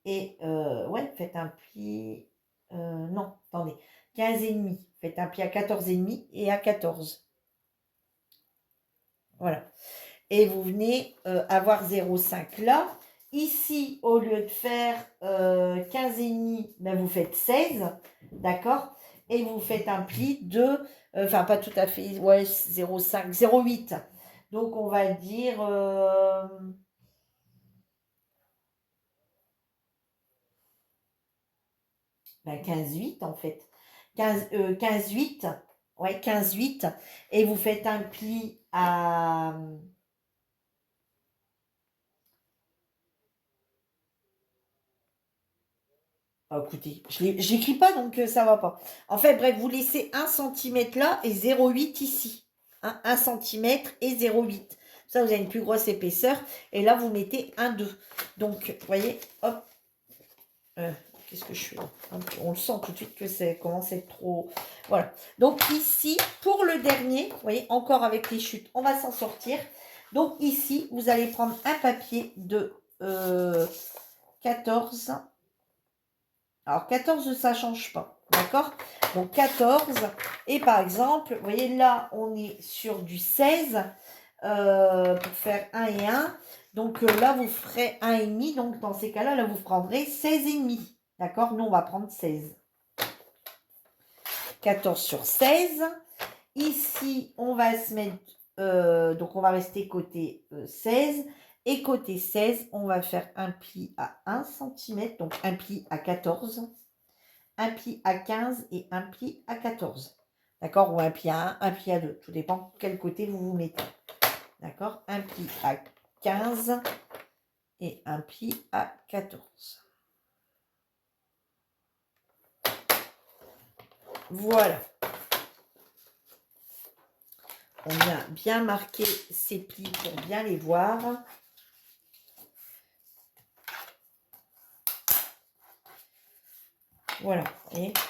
Et ouais, faites un pli, non, attendez, 15 et demi. Faites un pli à 14 et demi et à 14. Voilà. Et vous venez avoir 0,5 là. Ici, au lieu de faire 15,5, ben vous faites 16, d'accord? Et vous faites un pli de, enfin pas tout à fait, ouais, 0,5, 0,8. Donc on va dire ben 15,8 en fait. 15,8, ouais, 15,8. Et vous faites un pli à... Oh, écoutez, je n'écris pas, donc ça va pas. En fait, bref, vous laissez 1 cm là et 0,8 ici. Hein, 1 cm et 0,8. Ça, vous avez une plus grosse épaisseur. Et là, vous mettez 1,2. Donc, vous voyez, hop. Qu'est-ce que je fais là? On le sent tout de suite que ça commence à être trop... Voilà. Donc, ici, pour le dernier, vous voyez, encore avec les chutes, on va s'en sortir. Donc, ici, vous allez prendre un papier de 14. Alors, 14, ça ne change pas. D'accord? Donc, 14. Et par exemple, vous voyez, là, on est sur du 16 pour faire 1 et 1. Donc, là, vous ferez 1,5. Donc, dans ces cas-là, là, vous prendrez 16,5. D'accord? Nous, on va prendre 16. 14 sur 16. Ici, on va se mettre... donc, on va rester côté 16. Et côté 16, on va faire un pli à 1 cm. Donc, un pli à 14. Un pli à 15 et un pli à 14. D'accord? Ou un pli à 1, un pli à 2. Tout dépend quel côté vous vous mettez. D'accord? Un pli à 15 et un pli à 14. Voilà. On vient bien marquer ces plis pour bien les voir. Voilà.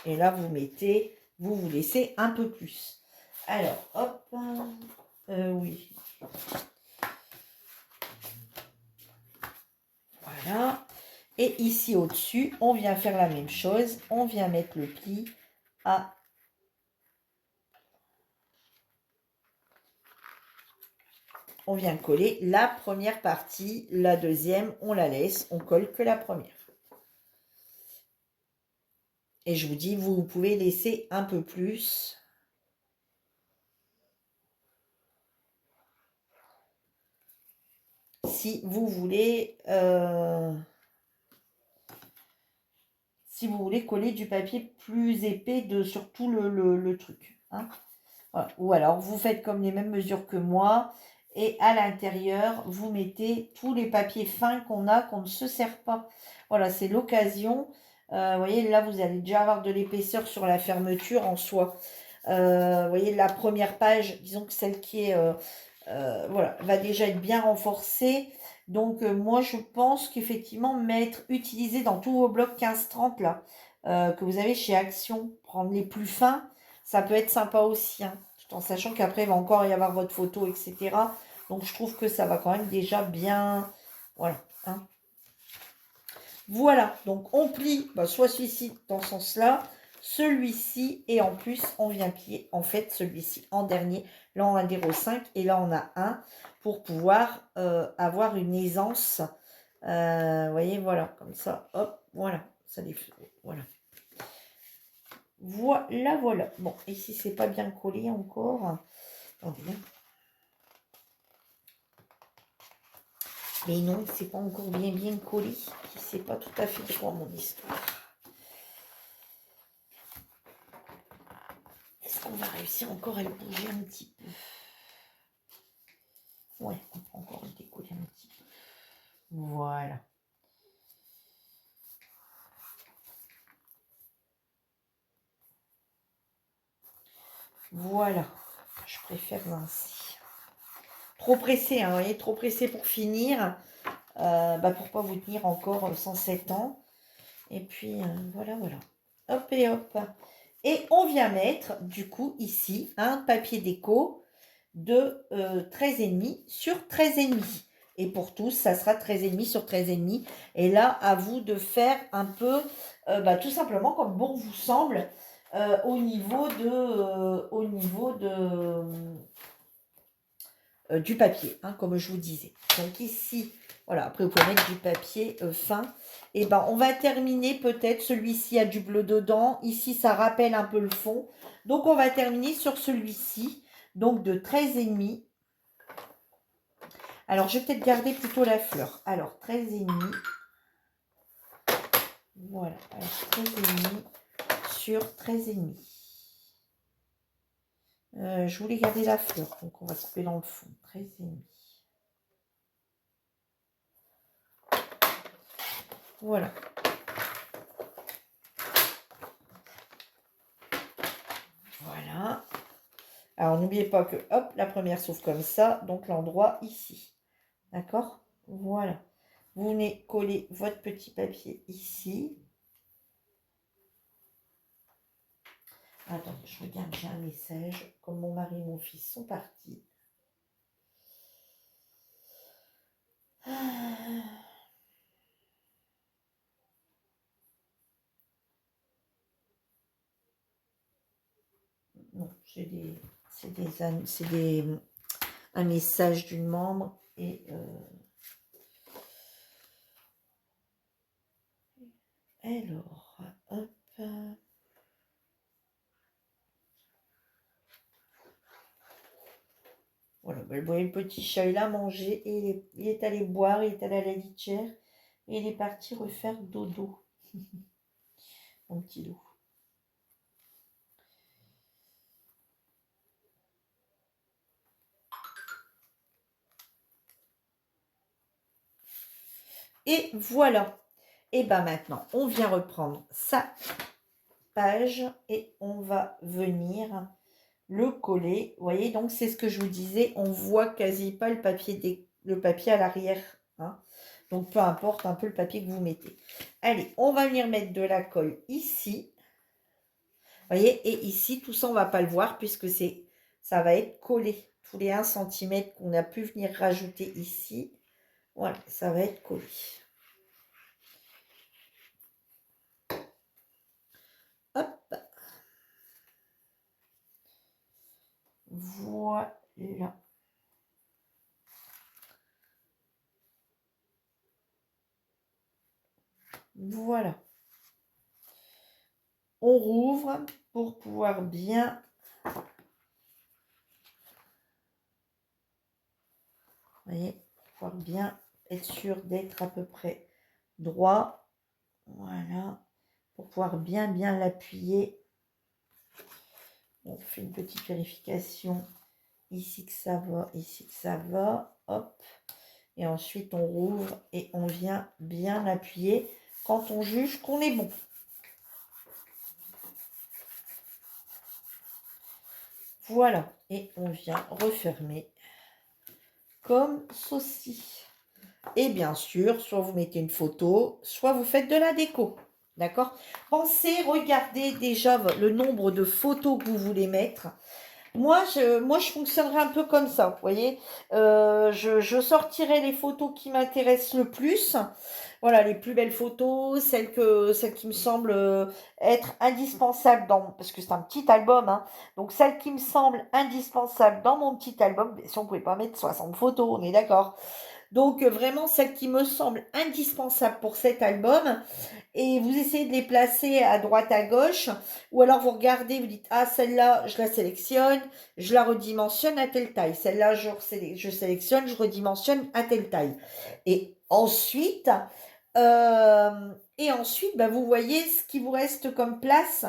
Et là, vous mettez, vous laissez un peu plus. Alors, hop. Oui. Voilà. Et ici, au-dessus, on vient faire la même chose. On vient mettre le pli à... On vient coller la première partie. La deuxième, on la laisse. On colle que la première. Et je vous dis, vous pouvez laisser un peu plus. Si vous voulez... si vous voulez coller du papier plus épais sur tout le truc. Hein. Voilà. Ou alors, vous faites comme les mêmes mesures que moi. Et à l'intérieur, vous mettez tous les papiers fins qu'on a, qu'on ne se sert pas. Voilà, c'est l'occasion. Vous voyez, là, vous allez déjà avoir de l'épaisseur sur la fermeture en soi. Vous voyez, la première page, disons que celle qui est... voilà, va déjà être bien renforcée. Donc, moi, je pense qu'effectivement, utiliser dans tous vos blocs 15-30 là, que vous avez chez Action, prendre les plus fins, ça peut être sympa aussi, hein, tout en sachant qu'après, il va encore y avoir votre photo, etc. Donc, je trouve que ça va quand même déjà bien... Voilà. Hein. Voilà, donc on plie soit celui-ci dans ce sens-là, celui-ci, et en plus, on vient plier, en fait, celui-ci en dernier. Là, on a des 5 et là, on a un pour pouvoir avoir une aisance. Vous voyez, voilà, comme ça, hop, voilà. Ça voilà. Voilà, voilà. Bon, ici, c'est pas bien collé encore. Attendez. Mais non, c'est pas encore bien collé. C'est pas tout à fait droit, mon histoire. Est-ce qu'on va réussir encore à le bouger un petit peu? Ouais, on peut encore le décoller un petit peu. Voilà. Voilà. Je préfère ainsi. Trop pressé, hein, vous voyez, trop pressé pour finir. Pour pas vous tenir encore 107 ans. Et puis, voilà, voilà. Hop et hop. Et on vient mettre, du coup, ici, un papier déco de 13,5 sur 13,5. Et pour tous, ça sera 13,5 sur 13,5. Et là, à vous de faire un peu, tout simplement comme bon vous semble, au niveau du papier, hein, comme je vous disais. Donc ici, voilà, après vous pouvez mettre du papier fin. Et on va terminer peut-être, celui-ci a du bleu dedans. Ici, ça rappelle un peu le fond. Donc on va terminer sur celui-ci, donc de 13,5. Alors, je vais peut-être garder plutôt la fleur. Alors, 13,5. Voilà. Alors, 13,5 sur 13,5. Je voulais garder la fleur. Donc, on va couper dans le fond. 13,5. Voilà. Voilà. Alors, n'oubliez pas que, hop, la première s'ouvre comme ça. Donc, l'endroit ici. D'accord? Voilà. Vous venez coller votre petit papier ici. Attendez, je regarde, j'ai un message. Comme mon mari et mon fils sont partis. Non, c'est un message d'une membre et alors, hop. Voilà, vous voyez le petit chat, il a mangé et il est allé boire, il est allé à la litière et il est parti refaire dodo. Mon petit loup. Et voilà. Et maintenant, on vient reprendre ça. page et on va venir le coller. Vous voyez, donc c'est ce que je vous disais, on voit quasi pas le papier à l'arrière. Hein. Donc peu importe un peu le papier que vous mettez. Allez, on va venir mettre de la colle ici. Vous voyez, et ici, tout ça, on ne va pas le voir puisque ça va être collé. Tous les 1 cm qu'on a pu venir rajouter ici, voilà, ça va être collé. Hop. Voilà. Voilà. On rouvre pour pouvoir bien... Vous voyez, pour pouvoir bien être sûr d'être à peu près droit. Voilà. Pour pouvoir bien l'appuyer. On fait une petite vérification. Ici que ça va, ici que ça va. Hop. Et ensuite, on rouvre et on vient bien appuyer quand on juge qu'on est bon. Voilà. Et on vient refermer comme ceci. Et bien sûr, soit vous mettez une photo, soit vous faites de la déco. D'accord? Pensez, regardez déjà le nombre de photos que vous voulez mettre. Moi, je fonctionnerai un peu comme ça, vous voyez. Je sortirai les photos qui m'intéressent le plus. Voilà, les plus belles photos, celles qui me semblent être indispensables parce que c'est un petit album, hein. Donc celles qui me semblent indispensables dans mon petit album, si on ne pouvait pas mettre 60 photos, on est d'accord. Donc vraiment celles qui me semblent indispensables pour cet album, et vous essayez de les placer à droite, à gauche, ou alors vous regardez, vous dites, ah, celle-là, je la sélectionne, je la redimensionne à telle taille. Celle-là, je sélectionne, je redimensionne à telle taille. Et ensuite, bah, vous voyez ce qui vous reste comme place.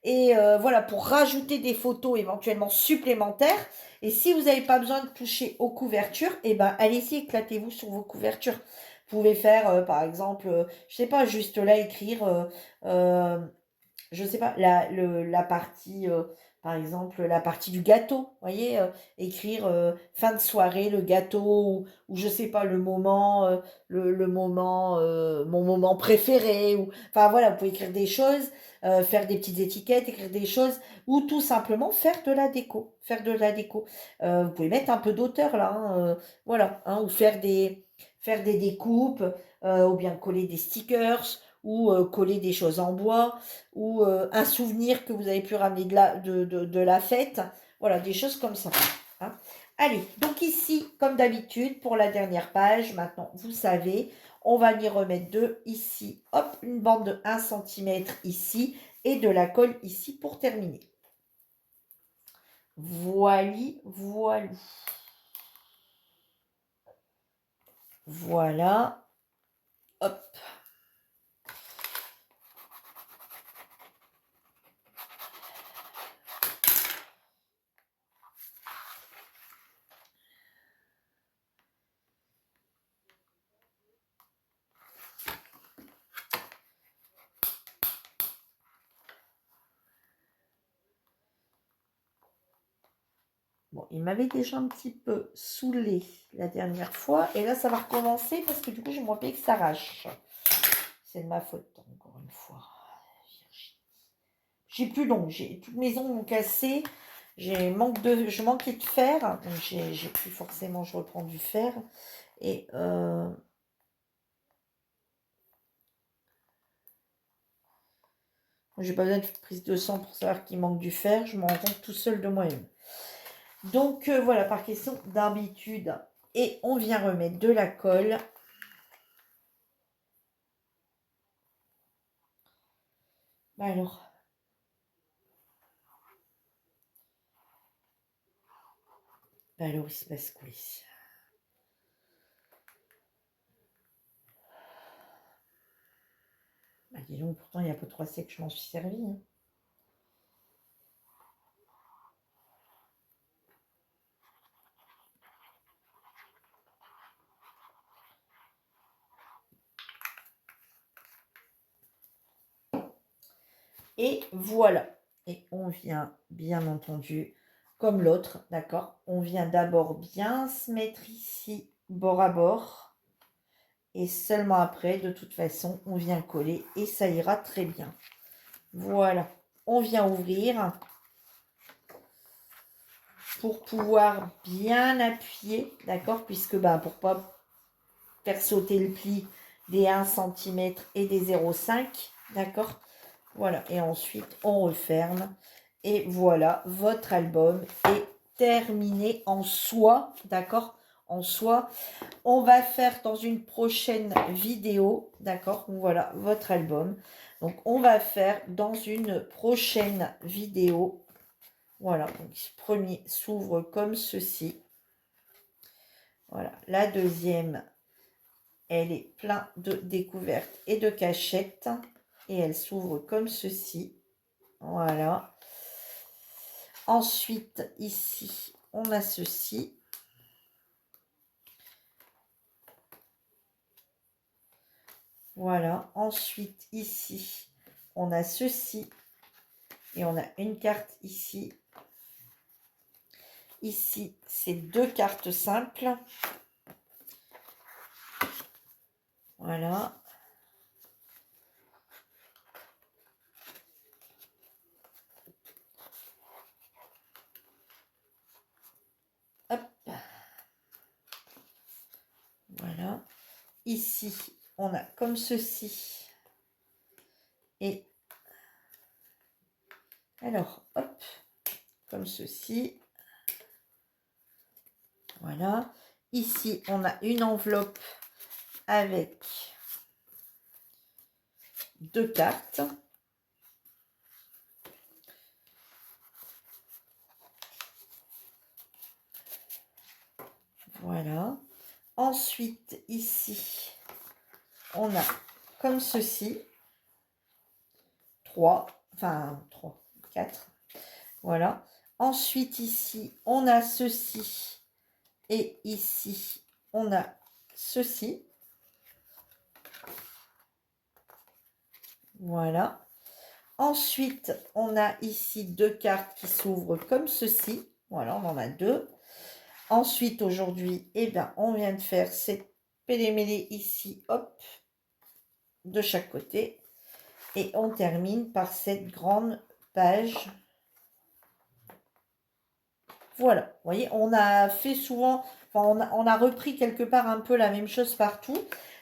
Et voilà, pour rajouter des photos éventuellement supplémentaires. Et si vous n'avez pas besoin de toucher aux couvertures, eh ben, allez-y, éclatez-vous sur vos couvertures. Vous pouvez faire, par exemple, je sais pas, juste là, écrire, je sais pas, la partie, par exemple, la partie du gâteau, vous voyez, écrire fin de soirée, le gâteau, ou je sais pas, le moment, mon moment préféré, ou, enfin voilà, vous pouvez écrire des choses, faire des petites étiquettes, écrire des choses, ou tout simplement faire de la déco, vous pouvez mettre un peu d'auteur là, hein, voilà, hein, ou faire des découpes, ou bien coller des stickers, ou coller des choses en bois, ou un souvenir que vous avez pu ramener de la fête. Voilà, des choses comme ça. Hein. Allez, donc ici, comme d'habitude, pour la dernière page, maintenant, vous savez, on va y remettre ici, hop, une bande de 1 cm ici, et de la colle ici pour terminer. Voili, voilou. Voilà. Hop. Bon, il m'avait déjà un petit peu saoulé la dernière fois. Et là, ça va recommencer parce que du coup, je me rappelle que ça arrache. C'est de ma faute, encore une fois. J'ai plus long. Toutes mes ongles m'ont cassé. Je manquais de fer. Donc, j'ai plus forcément, je reprends du fer. Et j'ai pas besoin de prise de sang pour savoir qu'il manque du fer. Je me rends compte tout seul de moi-même. Donc, voilà, par question d'habitude. Et on vient remettre de la colle. Alors, il se passe quoi ici? Bah, dis donc, pourtant, il n'y a pas 3 siècles que je m'en suis servi. Hein. Et voilà. Et on vient, bien entendu, comme l'autre, d'accord? On vient d'abord bien se mettre ici, bord à bord. Et seulement après, de toute façon, on vient coller et ça ira très bien. Voilà. On vient ouvrir pour pouvoir bien appuyer, d'accord? Puisque, pour pas faire sauter le pli des 1 cm et des 0,5, d'accord? Voilà, et ensuite on referme. Et voilà, votre album est terminé en soie, d'accord? En soie. On va faire dans une prochaine vidéo, d'accord? Voilà, votre album. Donc, on va faire dans une prochaine vidéo. Voilà, donc le premier s'ouvre comme ceci. Voilà, la deuxième, elle est plein de découvertes et de cachettes. Et elle s'ouvre comme ceci. Voilà. Ensuite, ici, on a ceci. Voilà. Ensuite, ici, on a ceci. Et on a une carte ici. Ici, c'est 2 cartes simples. Voilà. Hop. Voilà. Ici, on a comme ceci. Et alors, hop, comme ceci. Voilà. Ici, on a une enveloppe avec 2 cartes. Voilà. Ensuite, ici, on a comme ceci. 3, 4. Voilà. Ensuite, ici, on a ceci. Et ici, on a ceci. Voilà. Ensuite, on a ici 2 cartes qui s'ouvrent comme ceci. Voilà, on en a 2. Ensuite, aujourd'hui, on vient de faire cette pélémélé ici, hop, de chaque côté. Et on termine par cette grande page. Voilà, vous voyez, on a fait souvent, on a repris quelque part un peu la même chose partout.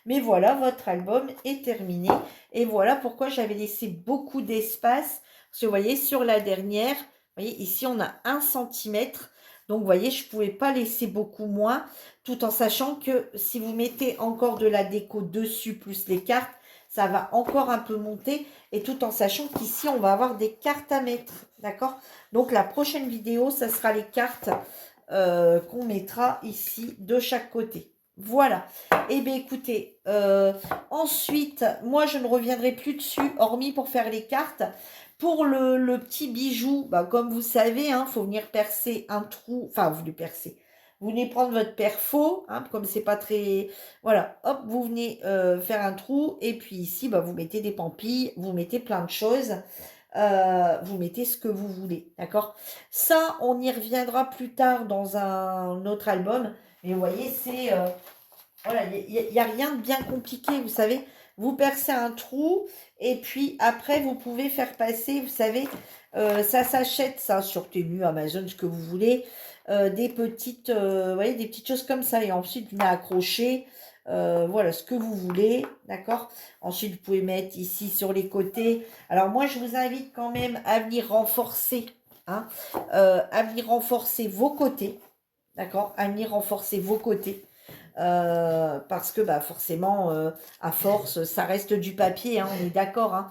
Mais voilà, votre album est terminé. Et voilà pourquoi j'avais laissé beaucoup d'espace. Parce que vous voyez, sur la dernière, vous voyez, ici, on a 1 centimètre. Donc, vous voyez, je ne pouvais pas laisser beaucoup moins. Tout en sachant que si vous mettez encore de la déco dessus, plus les cartes, ça va encore un peu monter. Et tout en sachant qu'ici, on va avoir des cartes à mettre. D'accord? Donc, la prochaine vidéo, ça sera les cartes qu'on mettra ici de chaque côté. Voilà. Eh bien, écoutez, ensuite, moi, je ne reviendrai plus dessus, hormis pour faire les cartes. Pour le petit bijou, comme vous savez, il faut venir percer un trou. Enfin, vous le percer. Vous venez prendre votre perfo, comme c'est pas très... Voilà, hop, vous venez faire un trou. Et puis ici, vous mettez des pampilles, vous mettez plein de choses. Vous mettez ce que vous voulez, d'accord? Ça, on y reviendra plus tard dans un autre album. Mais vous voyez, c'est... voilà, il n'y a rien de bien compliqué, vous savez. Vous percez un trou et puis après, vous pouvez faire passer, vous savez, ça s'achète, ça, sur Temu, Amazon, ce que vous voulez, des petites, vous voyez, des petites choses comme ça. Et ensuite, vous venez accrocher, voilà, ce que vous voulez, d'accord? Ensuite, vous pouvez mettre ici sur les côtés. Alors, moi, je vous invite quand même à venir renforcer, à venir renforcer vos côtés, d'accord? À venir renforcer vos côtés. Parce que forcément, à force, ça reste du papier, on est d'accord.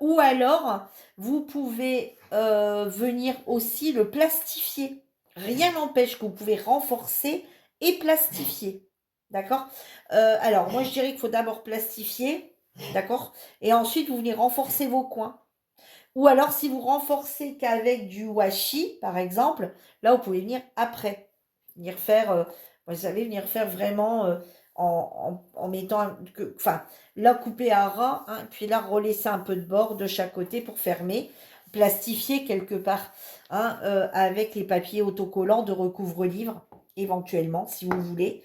Ou alors, vous pouvez venir aussi le plastifier. Rien n'empêche que vous pouvez renforcer et plastifier. D'accord? Alors, moi, je dirais qu'il faut d'abord plastifier. D'accord? Et ensuite, vous venez renforcer vos coins. Ou alors, si vous renforcez qu'avec du washi, par exemple, là, vous pouvez venir après. Venir faire, vous savez, venir faire vraiment en mettant, enfin, là couper à ras, hein, puis là relaisser un peu de bord de chaque côté pour fermer, plastifier quelque part, hein, avec les papiers autocollants de recouvre-livre, éventuellement, si vous voulez.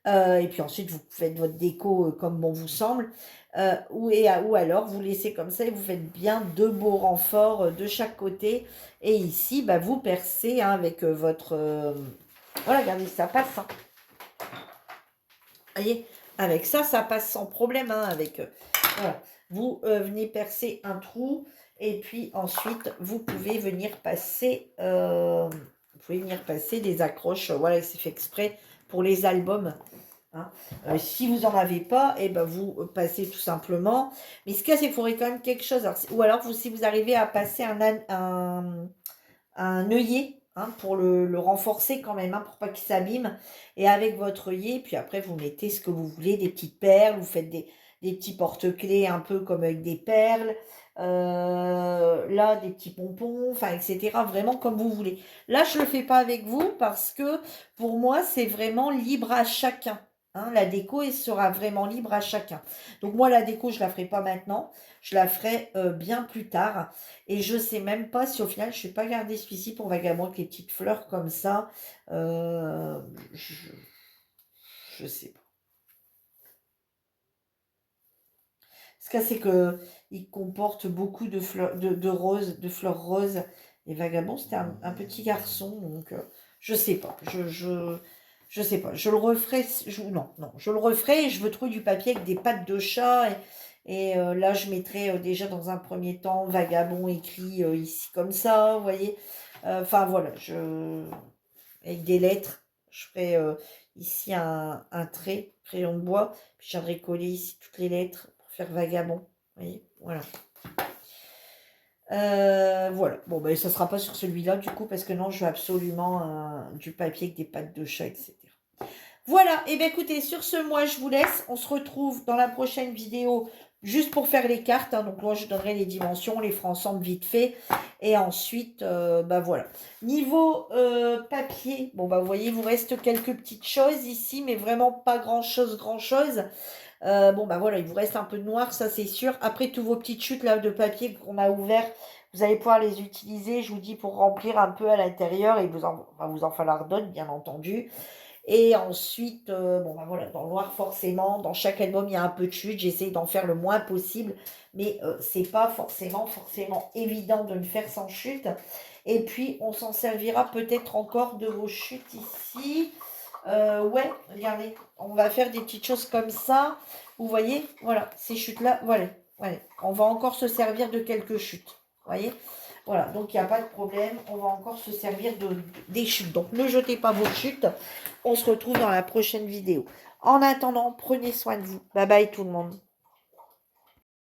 Et puis ensuite, vous faites votre déco comme bon vous semble. Ou alors, vous laissez comme ça et vous faites bien deux beaux renforts de chaque côté. Et ici, bah, vous percez, hein, avec votre... Voilà, regardez, ça passe. Hein. Vous voyez, avec ça, ça passe sans problème. Hein, avec, voilà. Vous venez percer un trou. Et puis ensuite, vous pouvez venir passer... vous pouvez venir passer des accroches. Voilà, c'est fait exprès pour les albums. Hein. Si vous n'en avez pas, et ben vous passez tout simplement. Mais ce qu'il y a, c'est qu'il faudrait quand même quelque chose. Alors, ou alors, si vous arrivez à passer un œillet, hein, pour le renforcer quand même, hein, pour pas qu'il s'abîme. Et avec votre œillet, puis après, vous mettez ce que vous voulez, des petites perles, vous faites des petits porte-clés un peu comme avec des perles. Là, des petits pompons, enfin, etc. Vraiment comme vous voulez. Là, je ne le fais pas avec vous parce que pour moi, c'est vraiment libre à chacun. Hein, la déco, elle sera vraiment libre à chacun. Donc moi, la déco, je la ferai pas maintenant. Je la ferai bien plus tard. Et je sais même pas si au final, je ne vais pas garder celui-ci pour Vagabond avec les petites fleurs comme ça. Je sais pas. Ce qu'il y a, c'est que il comporte beaucoup de fleurs, de roses, de fleurs roses. Et Vagabond, c'était un petit garçon, donc je sais pas. Je sais pas. Je le referai. Non, non, je le referai et je veux trouver du papier avec des pattes de chat. Et là, je mettrai déjà dans un premier temps Vagabond écrit ici comme ça, vous voyez. Enfin voilà, avec des lettres, je ferai ici un trait, crayon de bois, puis je viendrai coller ici toutes les lettres pour faire Vagabond. Vous voyez, voilà. Voilà. Bon, ben, ça sera pas sur celui-là, du coup, parce que non, je veux absolument du papier avec des pattes de chat, etc. Voilà, et bien écoutez, sur ce, moi je vous laisse. On se retrouve dans la prochaine vidéo juste pour faire les cartes. Hein. Donc moi je donnerai les dimensions, on les fera ensemble vite fait. Et ensuite, bah voilà. Niveau papier, bon bah vous voyez, il vous reste quelques petites choses ici, mais vraiment pas grand-chose, grand-chose. Bon bah voilà, il vous reste un peu de noir, ça c'est sûr. Après, tous vos petites chutes là de papier qu'on a ouvert, vous allez pouvoir les utiliser, je vous dis, pour remplir un peu à l'intérieur. Et vous en falloir d'autres, bien entendu. Et ensuite, bon ben voilà, dans le noir forcément, dans chaque album il y a un peu de chute, j'essaye d'en faire le moins possible, mais c'est pas forcément évident de le faire sans chute. Et puis on s'en servira peut-être encore de vos chutes ici. Ouais, regardez, on va faire des petites choses comme ça. Vous voyez, voilà, ces chutes-là, voilà, voilà. On va encore se servir de quelques chutes. Vous voyez? Voilà, donc il n'y a pas de problème, on va encore se servir des chutes. Donc ne jetez pas vos chutes, on se retrouve dans la prochaine vidéo. En attendant, prenez soin de vous. Bye bye tout le monde.